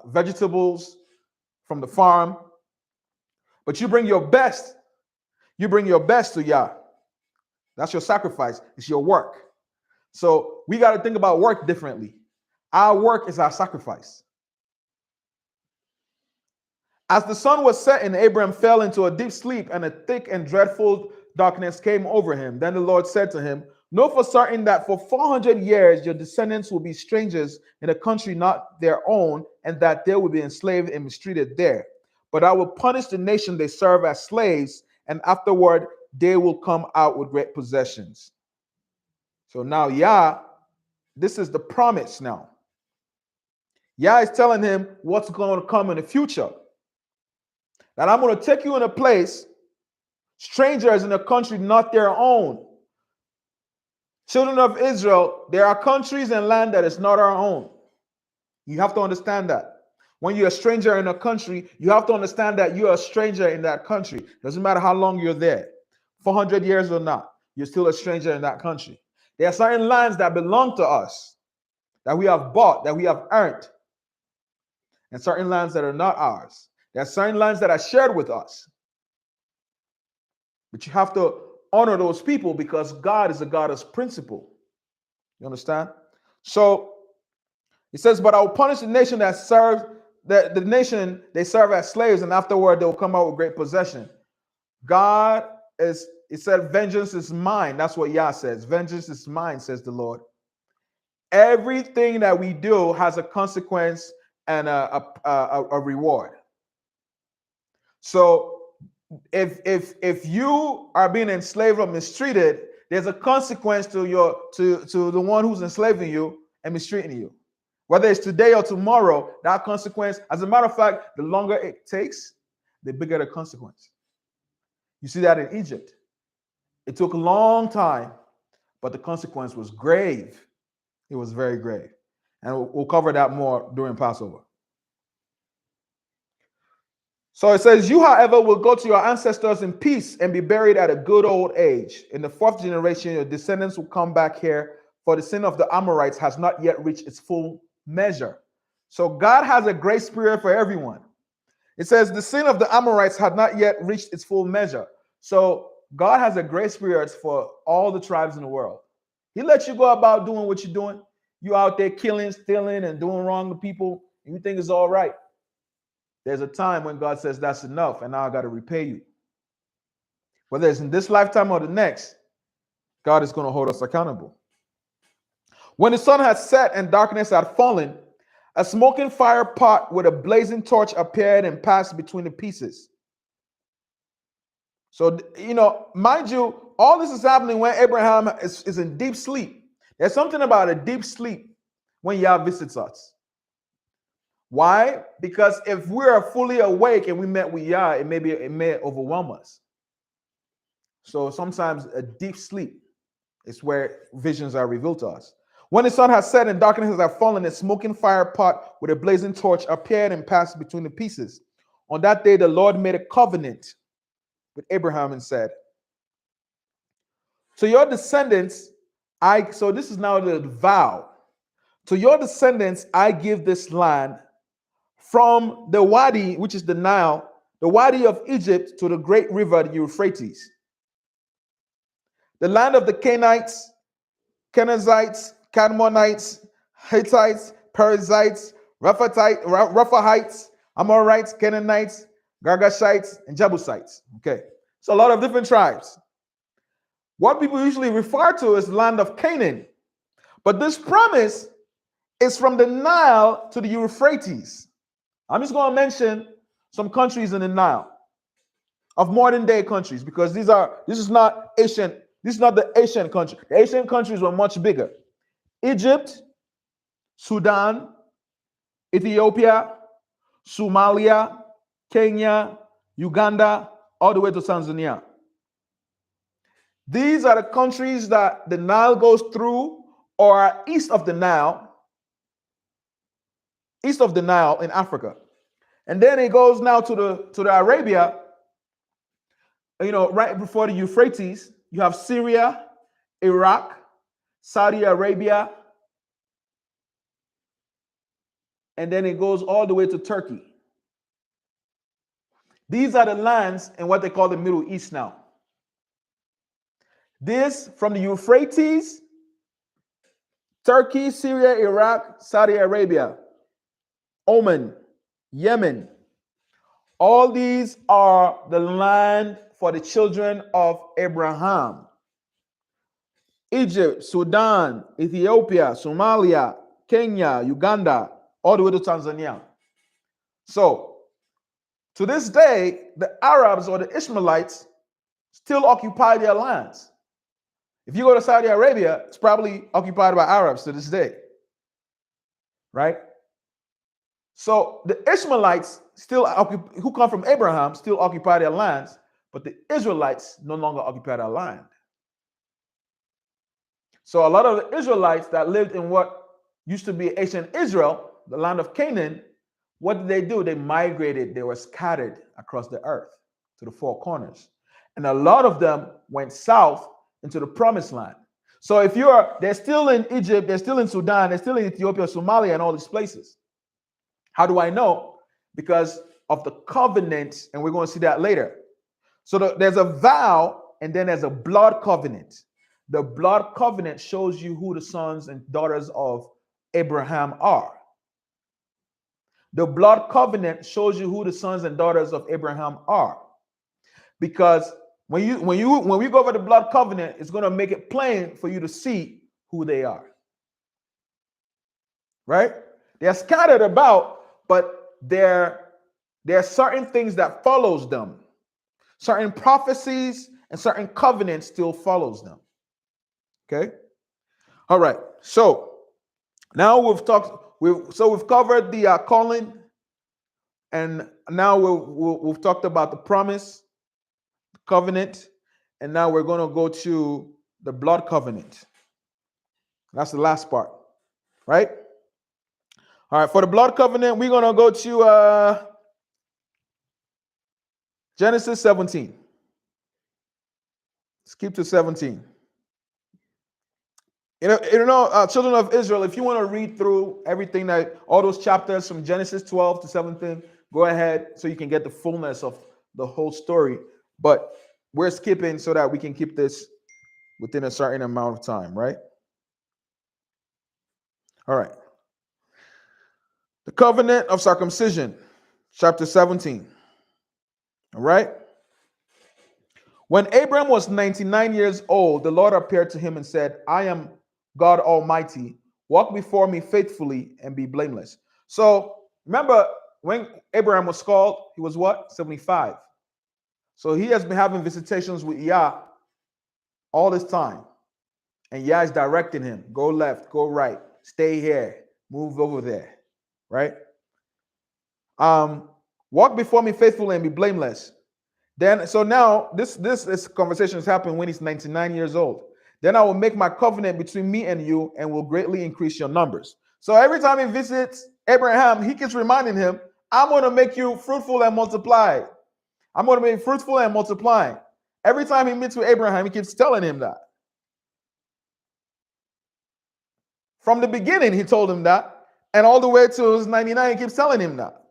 vegetables from the farm. But you bring your best. You bring your best to Yah. That's your sacrifice. It's your work. So we got to think about work differently. Our work is our sacrifice. As the sun was setting, Abraham fell into a deep sleep, and a thick and dreadful darkness came over him. Then the Lord said to him, Know for certain that for 400 years your descendants will be strangers in a country not their own, and that they will be enslaved and mistreated there. But I will punish the nation they serve as slaves, and afterward they will come out with great possessions. So now Yah, this is the promise now. Yah is telling him what's going to come in the future. That I'm going to take you in a place, strangers in a country not their own. Children of Israel, there are countries and land that is not our own. You have to understand that. When you're a stranger in a country, you have to understand that you're a stranger in that country. Doesn't matter how long you're there, 400 years or not, you're still a stranger in that country. There are certain lands that belong to us, that we have bought, that we have earned, and certain lands that are not ours. There are certain lands that are shared with us. But you have to honor those people because God is a God of principle. You understand? So it says, but I will punish the nation that serves, the nation they serve as slaves, and afterward they will come out with great possession. God is, it said, vengeance is mine. That's what Yah says. Vengeance is mine, says the Lord. Everything that we do has a consequence and a reward. So if you are being enslaved or mistreated, there's a consequence to the one who's enslaving you and mistreating you. Whether it's today or tomorrow, that consequence, as a matter of fact, the longer it takes, the bigger the consequence. You see that in Egypt. It took a long time, but the consequence was grave. It was very grave. And we'll cover that more during Passover. So it says, you, however, will go to your ancestors in peace and be buried at a good old age. In the 4th generation, your descendants will come back here, for the sin of the Amorites has not yet reached its full measure. So God has a grace period for everyone. It says the sin of the Amorites had not yet reached its full measure. So God has a grace spirit for all the tribes in the world. He lets you go about doing what you're doing. You out there killing, stealing, and doing wrong to people, and you think it's all right. There's a time when God says that's enough, and now I got to repay you. Whether it's in this lifetime or the next, God is going to hold us accountable. When the sun had set and darkness had fallen, a smoking fire pot with a blazing torch appeared and passed between the pieces. So, mind you, all this is happening when Abraham is in deep sleep. There's something about a deep sleep when Yah visits us. Why? Because if we are fully awake and we met with Yah, it may overwhelm us. So sometimes a deep sleep is where visions are revealed to us. When the sun has set and darkness has fallen, a smoking fire pot with a blazing torch appeared and passed between the pieces. On that day, the Lord made a covenant with Abraham and said, to your descendants, so this is now the vow. To your descendants, I give this land from the Wadi, which is the Nile, the Wadi of Egypt, to the great river, the Euphrates. The land of the Canaanites, Kenizzites, Cadmonites, Hittites, Perizzites, Rephaites, Amorites, Canaanites, Girgashites, and Jebusites. Okay, so a lot of different tribes. What people usually refer to as the land of Canaan. But this promise is from the Nile to the Euphrates. I'm just going to mention some countries in the Nile of modern day countries, because this is not ancient. This is not the Asian country. The Asian countries were much bigger. Egypt, Sudan, Ethiopia, Somalia, Kenya, Uganda, all the way to Tanzania. These are the countries that the Nile goes through, or are east of the Nile in Africa. And then it goes now to the Arabia, right before the Euphrates. You have Syria, Iraq, Saudi Arabia, and then it goes all the way to Turkey. These are the lands in what they call the Middle East now. This from the Euphrates, Turkey, Syria, Iraq, Saudi Arabia, Oman, Yemen. All these are the land for the children of Abraham. Egypt, Sudan, Ethiopia, Somalia, Kenya, Uganda, all the way to Tanzania. So, to this day, the Arabs or the Ishmaelites still occupy their lands. If you go to Saudi Arabia, it's probably occupied by Arabs to this day, right? So the Ishmaelites who come from Abraham still occupy their lands, but the Israelites no longer occupy their land. So a lot of the Israelites that lived in what used to be ancient Israel, the land of Canaan, what did they do? They migrated. They were scattered across the earth to the four corners. And a lot of them went south into the promised land. So they're still in Egypt, they're still in Sudan, they're still in Ethiopia, Somalia, and all these places. How do I know? Because of the covenant, and we're going to see that later. So there's a vow, and then there's a blood covenant. The blood covenant shows you who the sons and daughters of Abraham are. The blood covenant shows you who the sons and daughters of Abraham are. Because when we go over the blood covenant, it's going to make it plain for you to see who they are. Right? They're scattered about, but there are certain things that follows them. Certain prophecies and certain covenants still follows them. Okay? All right. So now we've covered the calling, and now we've talked about the promise, the covenant, and now we're going to go to the blood covenant. That's the last part, right? All right. For the blood covenant, we're going to go to Genesis 17. Skip to 17. Children of Israel, if you want to read through everything, all those chapters from Genesis 12 to 17, go ahead so you can get the fullness of the whole story. But we're skipping so that we can keep this within a certain amount of time, right? All right. The covenant of circumcision, chapter 17. All right. When Abram was 99 years old, the Lord appeared to him and said, I am God Almighty. Walk before me faithfully and be blameless. So remember, when Abraham was called, he was what? 75. So he has been having visitations with Yah all this time. And Yah is directing him. Go left, go right, stay here, move over there. Right? Walk before me faithfully and be blameless. Then, so now this conversation is happening when he's 99 years old. Then I will make my covenant between me and you and will greatly increase your numbers. So every time he visits Abraham, he keeps reminding him, I'm going to make you fruitful and multiply. I'm going to make you fruitful and multiplying. Every time he meets with Abraham, he keeps telling him that. From the beginning, he told him that. And all the way to his 99, he keeps telling him that.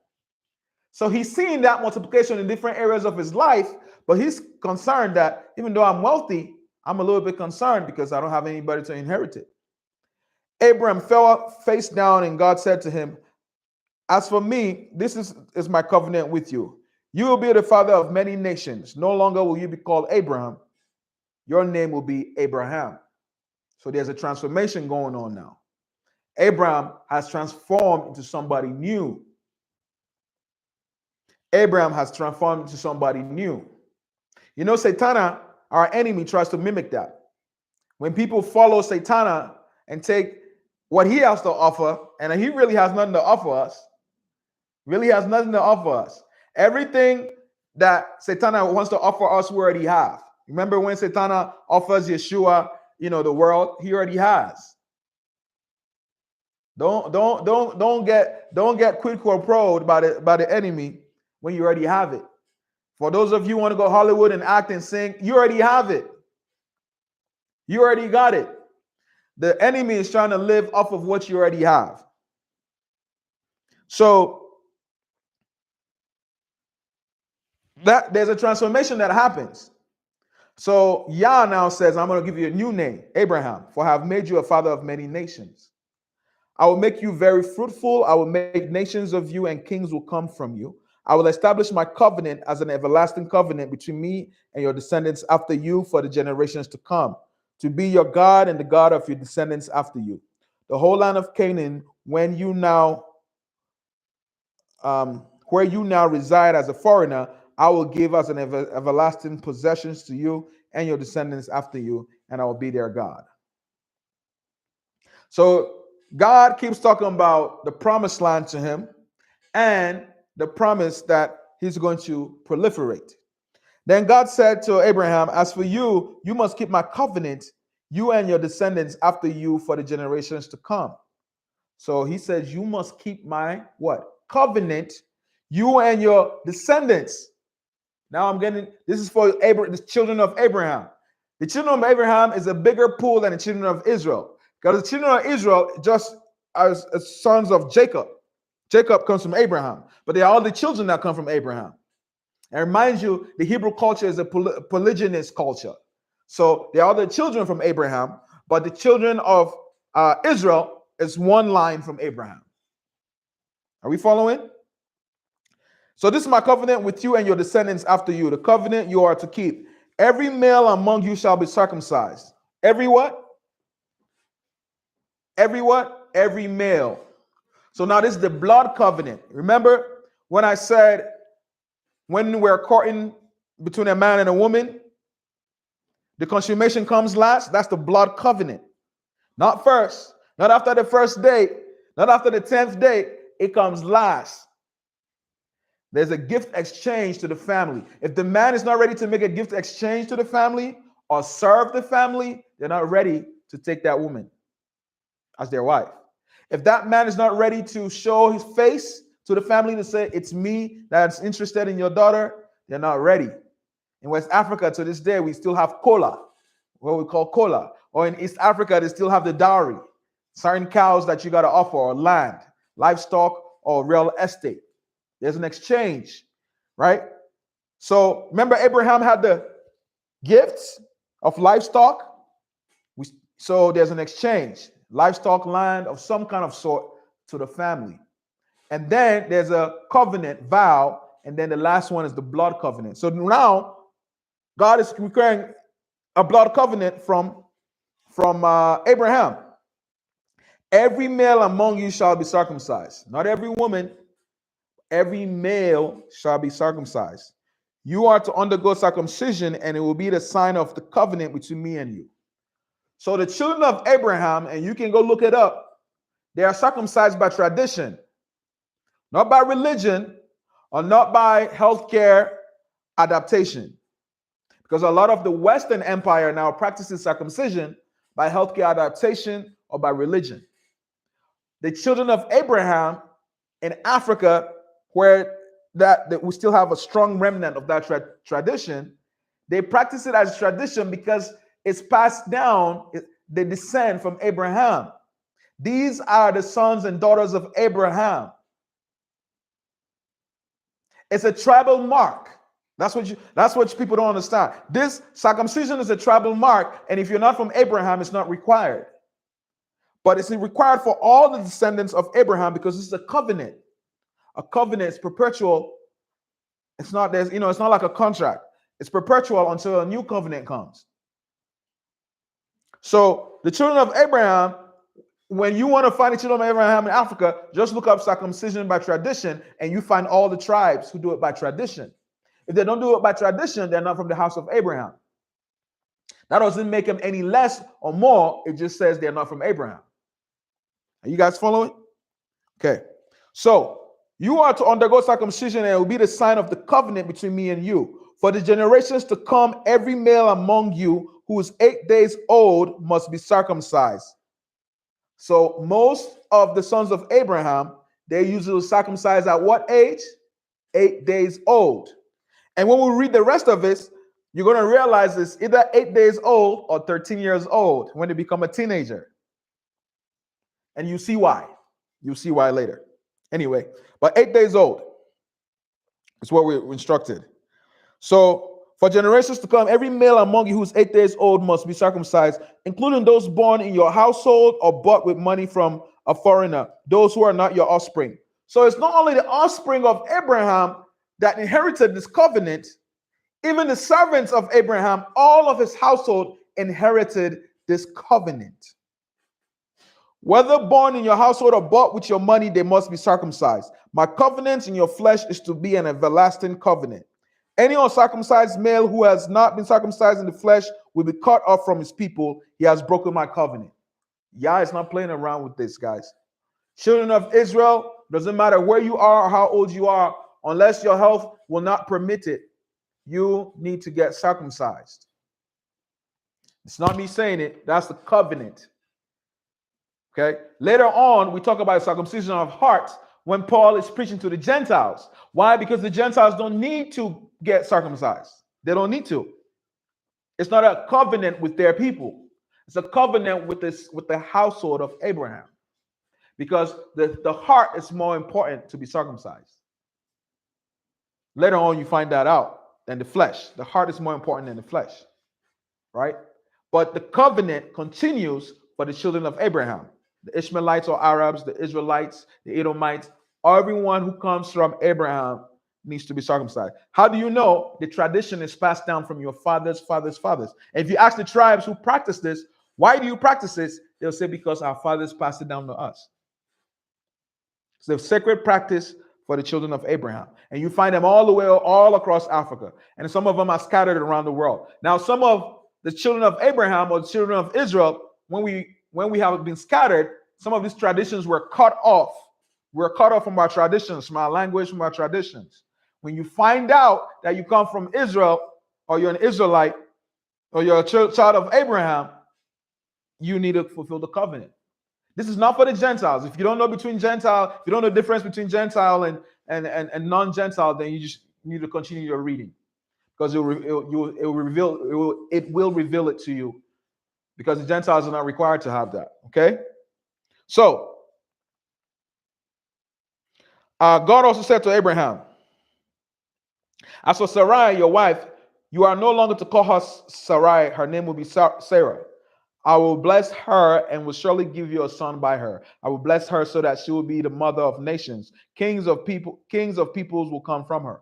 So he's seeing that multiplication in different areas of his life, but he's concerned that even though I'm wealthy, I'm a little bit concerned because I don't have anybody to inherit it. Abram fell face down, and God said to him, as for me, this is my covenant with you. You will be the father of many nations. No longer will you be called Abraham. Your name will be Abraham. So there's a transformation going on now. Abraham has transformed into somebody new. Abraham has transformed into somebody new. You know, Satan, our enemy, tries to mimic that. When people follow Satan and take what he has to offer, and he really has nothing to offer us, Everything that Satan wants to offer us, we already have. Remember when Satan offers Yeshua, the world, he already has. Don't get quid pro quo by the enemy when you already have it. For those of you who want to go Hollywood and act and sing, you already have it. You already got it. The enemy is trying to live off of what you already have. So that there's a transformation that happens. So Yah now says, I'm going to give you a new name, Abraham, for I have made you a father of many nations. I will make you very fruitful. I will make nations of you, and kings will come from you. I will establish my covenant as an everlasting covenant between me and your descendants after you for the generations to come, to be your God and the God of your descendants after you. The whole land of Canaan, where you now reside as a foreigner, I will give as an everlasting possessions to you and your descendants after you, and I will be their God. So God keeps talking about the promised land to him and the promise that he's going to proliferate. Then God said to Abraham, as for you, you must keep my covenant, you and your descendants after you for the generations to come. So he says, you must keep my what? Covenant, you and your descendants. Now this is for the children of Abraham. The children of Abraham is a bigger pool than the children of Israel. Because the children of Israel just as sons of Jacob. Jacob comes from Abraham, but they are all the children that come from Abraham. And remind you, the Hebrew culture is a polygynous culture. So they are the children from Abraham, but the children of Israel is one line from Abraham. Are we following? So this is my covenant with you and your descendants after you, the covenant you are to keep. Every male among you shall be circumcised. Every what? Every what? Every male. So now this is the blood covenant. Remember when I said when we're courting between a man and a woman, the consummation comes last? That's the blood covenant. Not first, not after the first date, not after the 10th date. It comes last. There's a gift exchange to the family. If the man is not ready to make a gift exchange to the family or serve the family, they're not ready to take that woman as their wife. If that man is not ready to show his face to the family to say, it's me that's interested in your daughter, they're not ready. In West Africa, to this day, we still have kola, what we call kola. Or in East Africa, they still have the dowry, certain cows that you got to offer, or land, livestock, or real estate. There's an exchange, right? So remember, Abraham had the gifts of livestock. So there's an exchange, livestock, land of some kind of sort to the family. And then there's a covenant vow. And then the last one is the blood covenant. So now God is requiring a blood covenant from Abraham. Every male among you shall be circumcised. Not every woman, every male shall be circumcised. You are to undergo circumcision, and it will be the sign of the covenant between me and you. So the children of Abraham, and you can go look it up, they are circumcised by tradition, not by religion or not by healthcare adaptation. Because a lot of the Western Empire now practices circumcision by healthcare adaptation or by religion. The children of Abraham in Africa, where that we still have a strong remnant of that tradition, they practice it as tradition because it's passed down. They descend from Abraham. These are the sons and daughters of Abraham. It's a tribal mark. That's what people don't understand. This circumcision is a tribal mark, and if you're not from Abraham, it's not required. But it's required for all the descendants of Abraham because it's a covenant. A covenant is perpetual. It's not like a contract. It's perpetual until a new covenant comes. So the children of Abraham, when you want to find the children of Abraham in Africa, just look up circumcision by tradition, and you find all the tribes who do it by tradition. If they don't do it by tradition, they're not from the house of Abraham. That doesn't make them any less or more. It just says they're not from Abraham. Are you guys following? Okay. So you are to undergo circumcision, and it will be the sign of the covenant between me and you. For the generations to come, every male among you who is 8 days old must be circumcised. So most of the sons of Abraham, they usually circumcised at what age? 8 days old. And when we read the rest of it, you're going to realize it's either 8 days old or 13 years old when they become a teenager. And you see why. You'll see why later. Anyway, but 8 days old is what we're instructed. So for generations to come, every male among you who is 8 days old must be circumcised, including those born in your household or bought with money from a foreigner, those who are not your offspring. So it's not only the offspring of Abraham that inherited this covenant, even the servants of Abraham, all of his household inherited this covenant. Whether born in your household or bought with your money, they must be circumcised. My covenant in your flesh is to be an everlasting covenant. Any uncircumcised male who has not been circumcised in the flesh will be cut off from his people. He has broken my covenant. Yah is not playing around with this, guys. Children of Israel, doesn't matter where you are or how old you are, unless your health will not permit it, you need to get circumcised. It's not me saying it. That's the covenant. Okay. Later on, we talk about circumcision of heart when Paul is preaching to the Gentiles. Why? Because the Gentiles don't need to get circumcised. They don't need to. It's not a covenant with their people. It's a covenant with the household of Abraham. Because the heart is more important to be circumcised. Later on, you find that out than the flesh. The heart is more important than the flesh. Right? But the covenant continues for the children of Abraham. The Ishmaelites or Arabs, the Israelites, the Edomites, everyone who comes from Abraham needs to be circumcised. How do you know? The tradition is passed down from your fathers, fathers, fathers. And if you ask the tribes who practice this, why do you practice this? They'll say, because our fathers passed it down to us. It's a sacred practice for the children of Abraham. And you find them all across Africa. And some of them are scattered around the world. Now, some of the children of Abraham or the children of Israel, when we have been scattered, some of these traditions were cut off. We're cut off from our traditions, from our language, from our traditions. When you find out that you come from Israel, or you're an Israelite, or you're a child of Abraham, you need to fulfill the covenant. This is not for the Gentiles. If you don't know between Gentile, if you don't know the difference between Gentile and non-Gentile, then you just need to continue your reading, because it will reveal it to you, because the Gentiles are not required to have that. Okay, so God also said to Abraham, as for Sarai, your wife, You are no longer to call her Sarai. Her name will be Sarah. I will bless her and will surely give you a son by her. I will bless her so that she will be the mother of nations. Kings of peoples will come from her.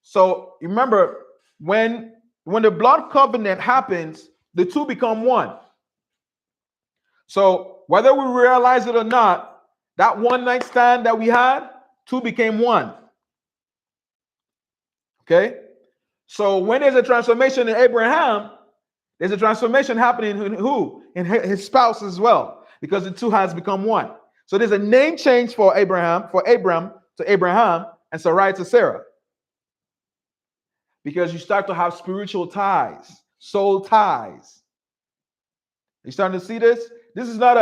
So remember, when the blood covenant happens, the two become one. So whether we realize it or not, that one night stand that we had, two became one. Okay? So when there's a transformation in Abraham, there's a transformation happening in who? In his spouse as well, because the two has become one. So there's a name change for Abram to Abraham, and Sarai to Sarah. Because you start to have spiritual ties, soul ties. You starting to see this? This is not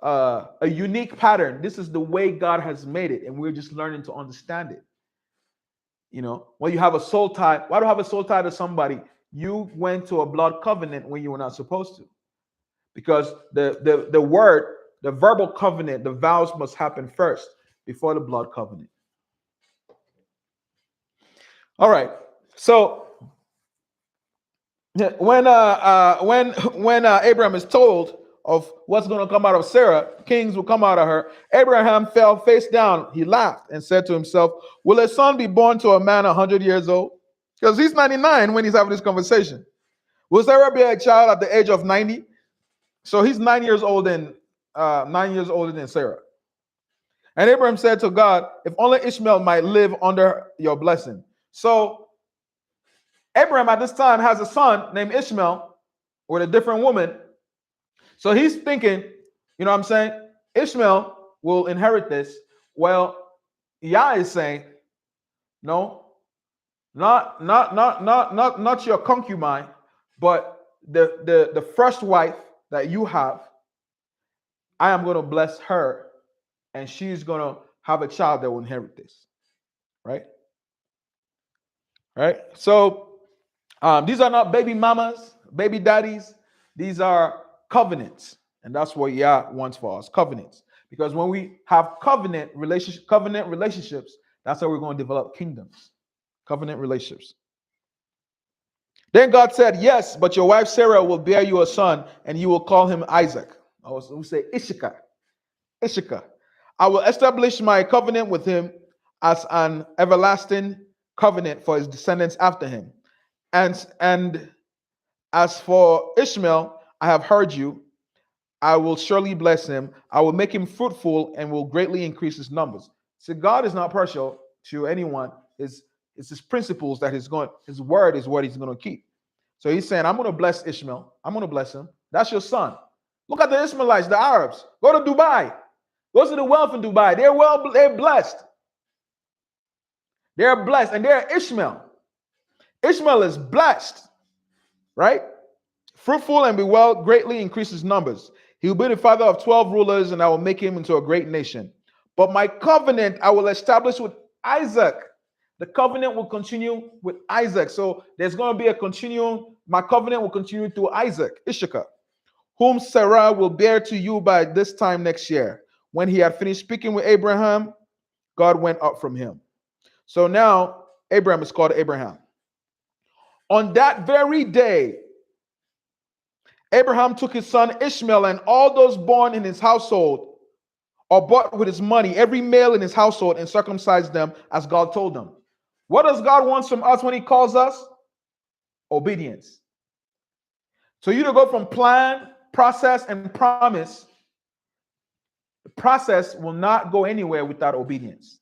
a unique pattern. This is the way God has made it, and we're just learning to understand it. You know, when you have a soul tie, why do you have a soul tie to somebody? You went to a blood covenant when you were not supposed to. Because the word, the verbal covenant, the vows must happen first before the blood covenant. All right. So when Abraham is told of what's going to come out of Sarah, kings will come out of her, Abraham fell face down. He laughed and said to himself, will a son be born to a man 100 years old? Because he's 99 when he's having this conversation. Will Sarah be a child at the age of 90? So he's 9 years old and 9 years older than Sarah. And Abraham said to God, if only Ishmael might live under your blessing. So Abraham at this time has a son named Ishmael with a different woman. So he's thinking, you know what I'm saying? Ishmael will inherit this. Well, Yah is saying, no, not your concubine, but the first wife that you have, I am going to bless her, and she's going to have a child that will inherit this. Right? Right? So these are not baby mamas, baby daddies. These are covenants. And that's what Yah wants for us, covenants. Because when we have covenant relationships, that's how we're going to develop kingdoms. Covenant relationships. Then God said, yes, but your wife Sarah will bear you a son, and you will call him Isaac. We say Ishaka. I will establish my covenant with him as an everlasting covenant for his descendants after him. And as for Ishmael, I have heard you. I will surely bless him. I will make him fruitful and will greatly increase his numbers. So God is not partial to anyone. It's his principles that his word is what he's going to keep. So he's saying, I'm going to bless Ishmael. I'm going to bless him. That's your son. Look at the Ishmaelites, the Arabs. Go to Dubai. Go to the wealth in Dubai. They're blessed. They're blessed, and they're Ishmael. Ishmael is blessed, right? Fruitful and be well, greatly increases numbers. He will be the father of 12 rulers, and I will make him into a great nation. But my covenant I will establish with Isaac. The covenant will continue with Isaac. So there's going to be a continuum. My covenant will continue through Isaac, Ishaka, whom Sarah will bear to you by this time next year. When he had finished speaking with Abraham, God went up from him. So now Abraham is called Abraham. On that very day, Abraham took his son Ishmael and all those born in his household or bought with his money, every male in his household, and circumcised them as God told them. What does God want from us when he calls us? Obedience. So you to go from plan, process, and promise, the process will not go anywhere without obedience.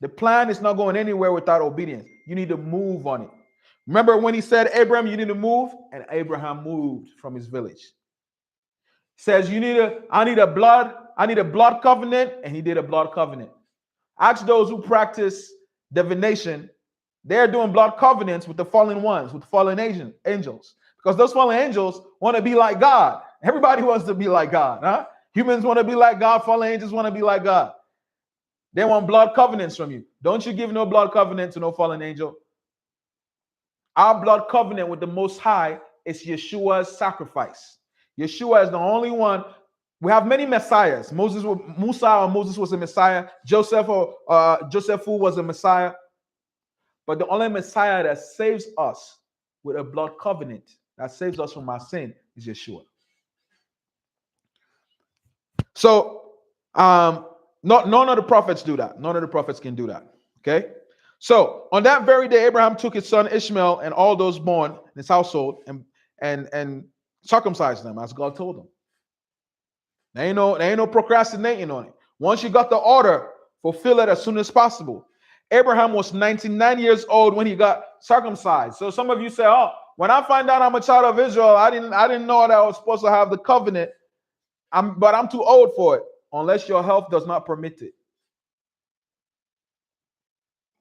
The plan is not going anywhere without obedience. You need to move on it. Remember when he said, Abraham, you need to move? And Abraham moved from his village. He says, I need a blood covenant, and he did a blood covenant. Ask those who practice divination, they're doing blood covenants with the fallen ones, with fallen angels. Because those fallen angels want to be like God. Everybody wants to be like God. Huh? Humans want to be like God. Fallen angels want to be like God. They want blood covenants from you. Don't you give no blood covenant to no fallen angel. Our blood covenant with the Most High is Yeshua's sacrifice. Yeshua is the only one. We have many messiahs. Moses was a messiah. Joseph was a messiah. But the only Messiah that saves us with a blood covenant, that saves us from our sin, is Yeshua. So, none of the prophets do that. None of the prophets can do that. Okay. So on that very day, Abraham took his son Ishmael and all those born in his household and circumcised them as God told him. There ain't no procrastinating on it. Once you got the order, fulfill it as soon as possible. Abraham was 99 years old when he got circumcised. So some of you say, "Oh, when I find out I'm a child of Israel, I didn't know that I was supposed to have the covenant. But I'm too old for it." Unless your health does not permit it.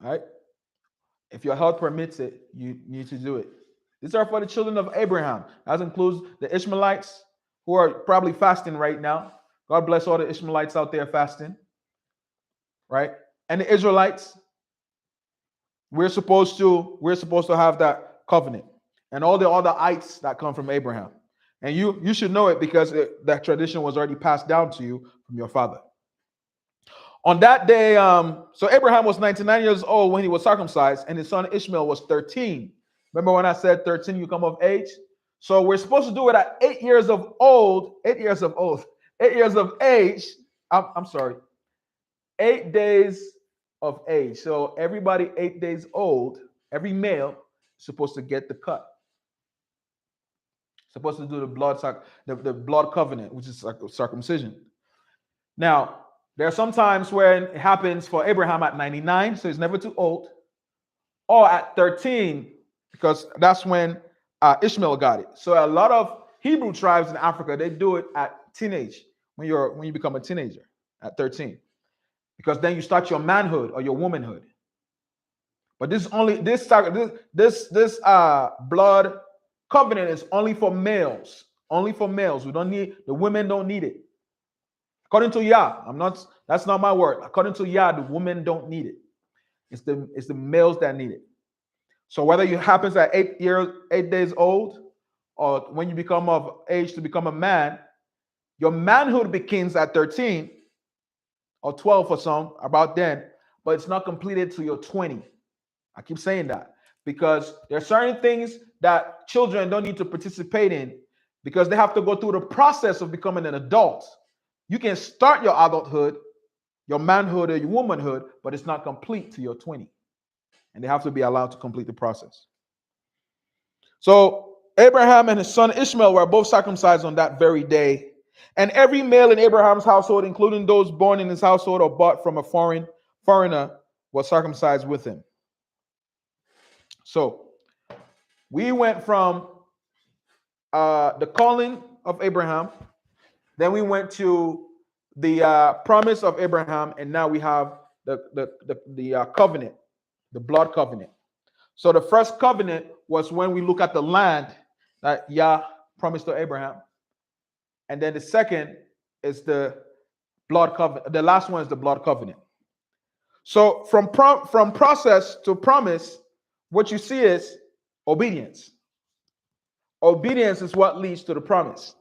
All right? If your health permits it, you need to do it. These are for the children of Abraham. That includes the Ishmaelites who are probably fasting right now. God bless all the Ishmaelites out there fasting. Right? And the Israelites. We're supposed to have that covenant. And all the other ites that come from Abraham. And you should know it because that tradition was already passed down to you from your father. On that day, so Abraham was 99 years old when he was circumcised, and his son Ishmael was 13. Remember when I said 13, you come of age? So we're supposed to do it at 8 years of old, 8 years of old, 8 years of age. I'm sorry, 8 days of age. So everybody 8 days old, every male is supposed to get the cut. Supposed to do the blood covenant, which is circumcision. Now, there are some times when it happens for Abraham at 99, so he's never too old, or at 13, because that's when Ishmael got it. So a lot of Hebrew tribes in Africa, they do it at teenage, when you become a teenager at 13, because then you start your manhood or your womanhood. But this blood covenant is only for males. Only for males. The women don't need it. According to Yah, that's not my word. According to Yah, the women don't need it. It's the males that need it. So whether it happens at 8 days old, or when you become of age to become a man, your manhood begins at 13 or 12 for some, about then, but it's not completed till you're 20. I keep saying that because there are certain things that children don't need to participate in because they have to go through the process of becoming an adult. You can start your adulthood, your manhood or your womanhood, but it's not complete till you're 20. And they have to be allowed to complete the process. So Abraham and his son Ishmael were both circumcised on that very day. And every male in Abraham's household, including those born in his household or bought from a foreigner, was circumcised with him. So we went from the calling of Abraham, then we went to the promise of Abraham, and now we have the covenant, the blood covenant. So the first covenant was when we look at the land that Yah promised to Abraham, and then the second is the blood covenant. The last one is the blood covenant. So from process to promise, what you see is obedience. Obedience is what leads to the promise.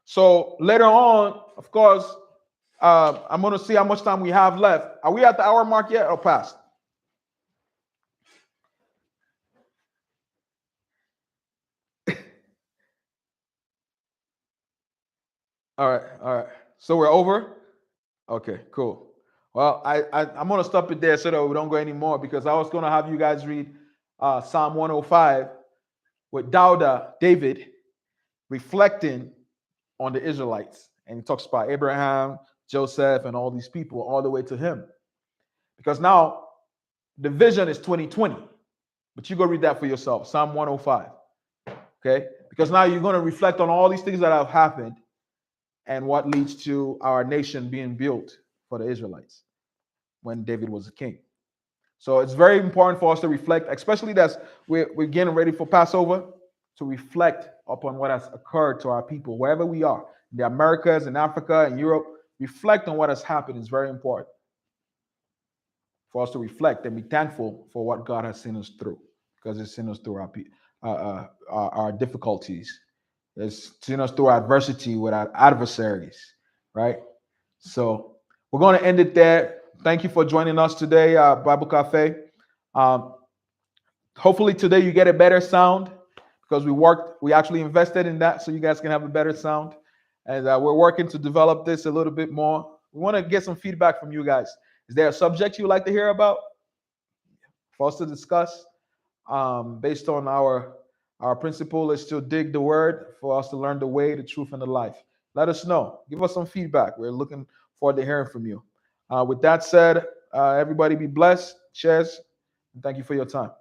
So later on, of course, I'm going to see how much time we have left. Are we at the hour mark yet or past? All right. So we're over? Okay, cool. Well, I'm going to stop it there so that we don't go anymore because I was going to have you guys read Psalm 105 with David, reflecting on the Israelites. And he talks about Abraham, Joseph, and all these people all the way to him. Because now the vision is 2020. But you go read that for yourself, Psalm 105. Okay? Because now you're going to reflect on all these things that have happened and what leads to our nation being built for the Israelites when David was a king. So it's very important for us to reflect, especially that we're getting ready for Passover, to reflect upon what has occurred to our people, wherever we are, in the Americas, in Africa, in Europe. Reflect on what has happened is very important for us to reflect and be thankful for what God has seen us through, because it's seen us through our difficulties. It's seen us through adversity with our adversaries, right? So we're going to end it there. Thank you for joining us today, Bible Caffe. Hopefully today you get a better sound because we actually invested in that so you guys can have a better sound. And we're working to develop this a little bit more. We want to get some feedback from you guys. Is there a subject you'd like to hear about for us to discuss? Based on our principle is to dig the word for us to learn the way, the truth, and the life. Let us know. Give us some feedback. We're looking forward to hearing from you. With that said, everybody be blessed. Cheers. And thank you for your time.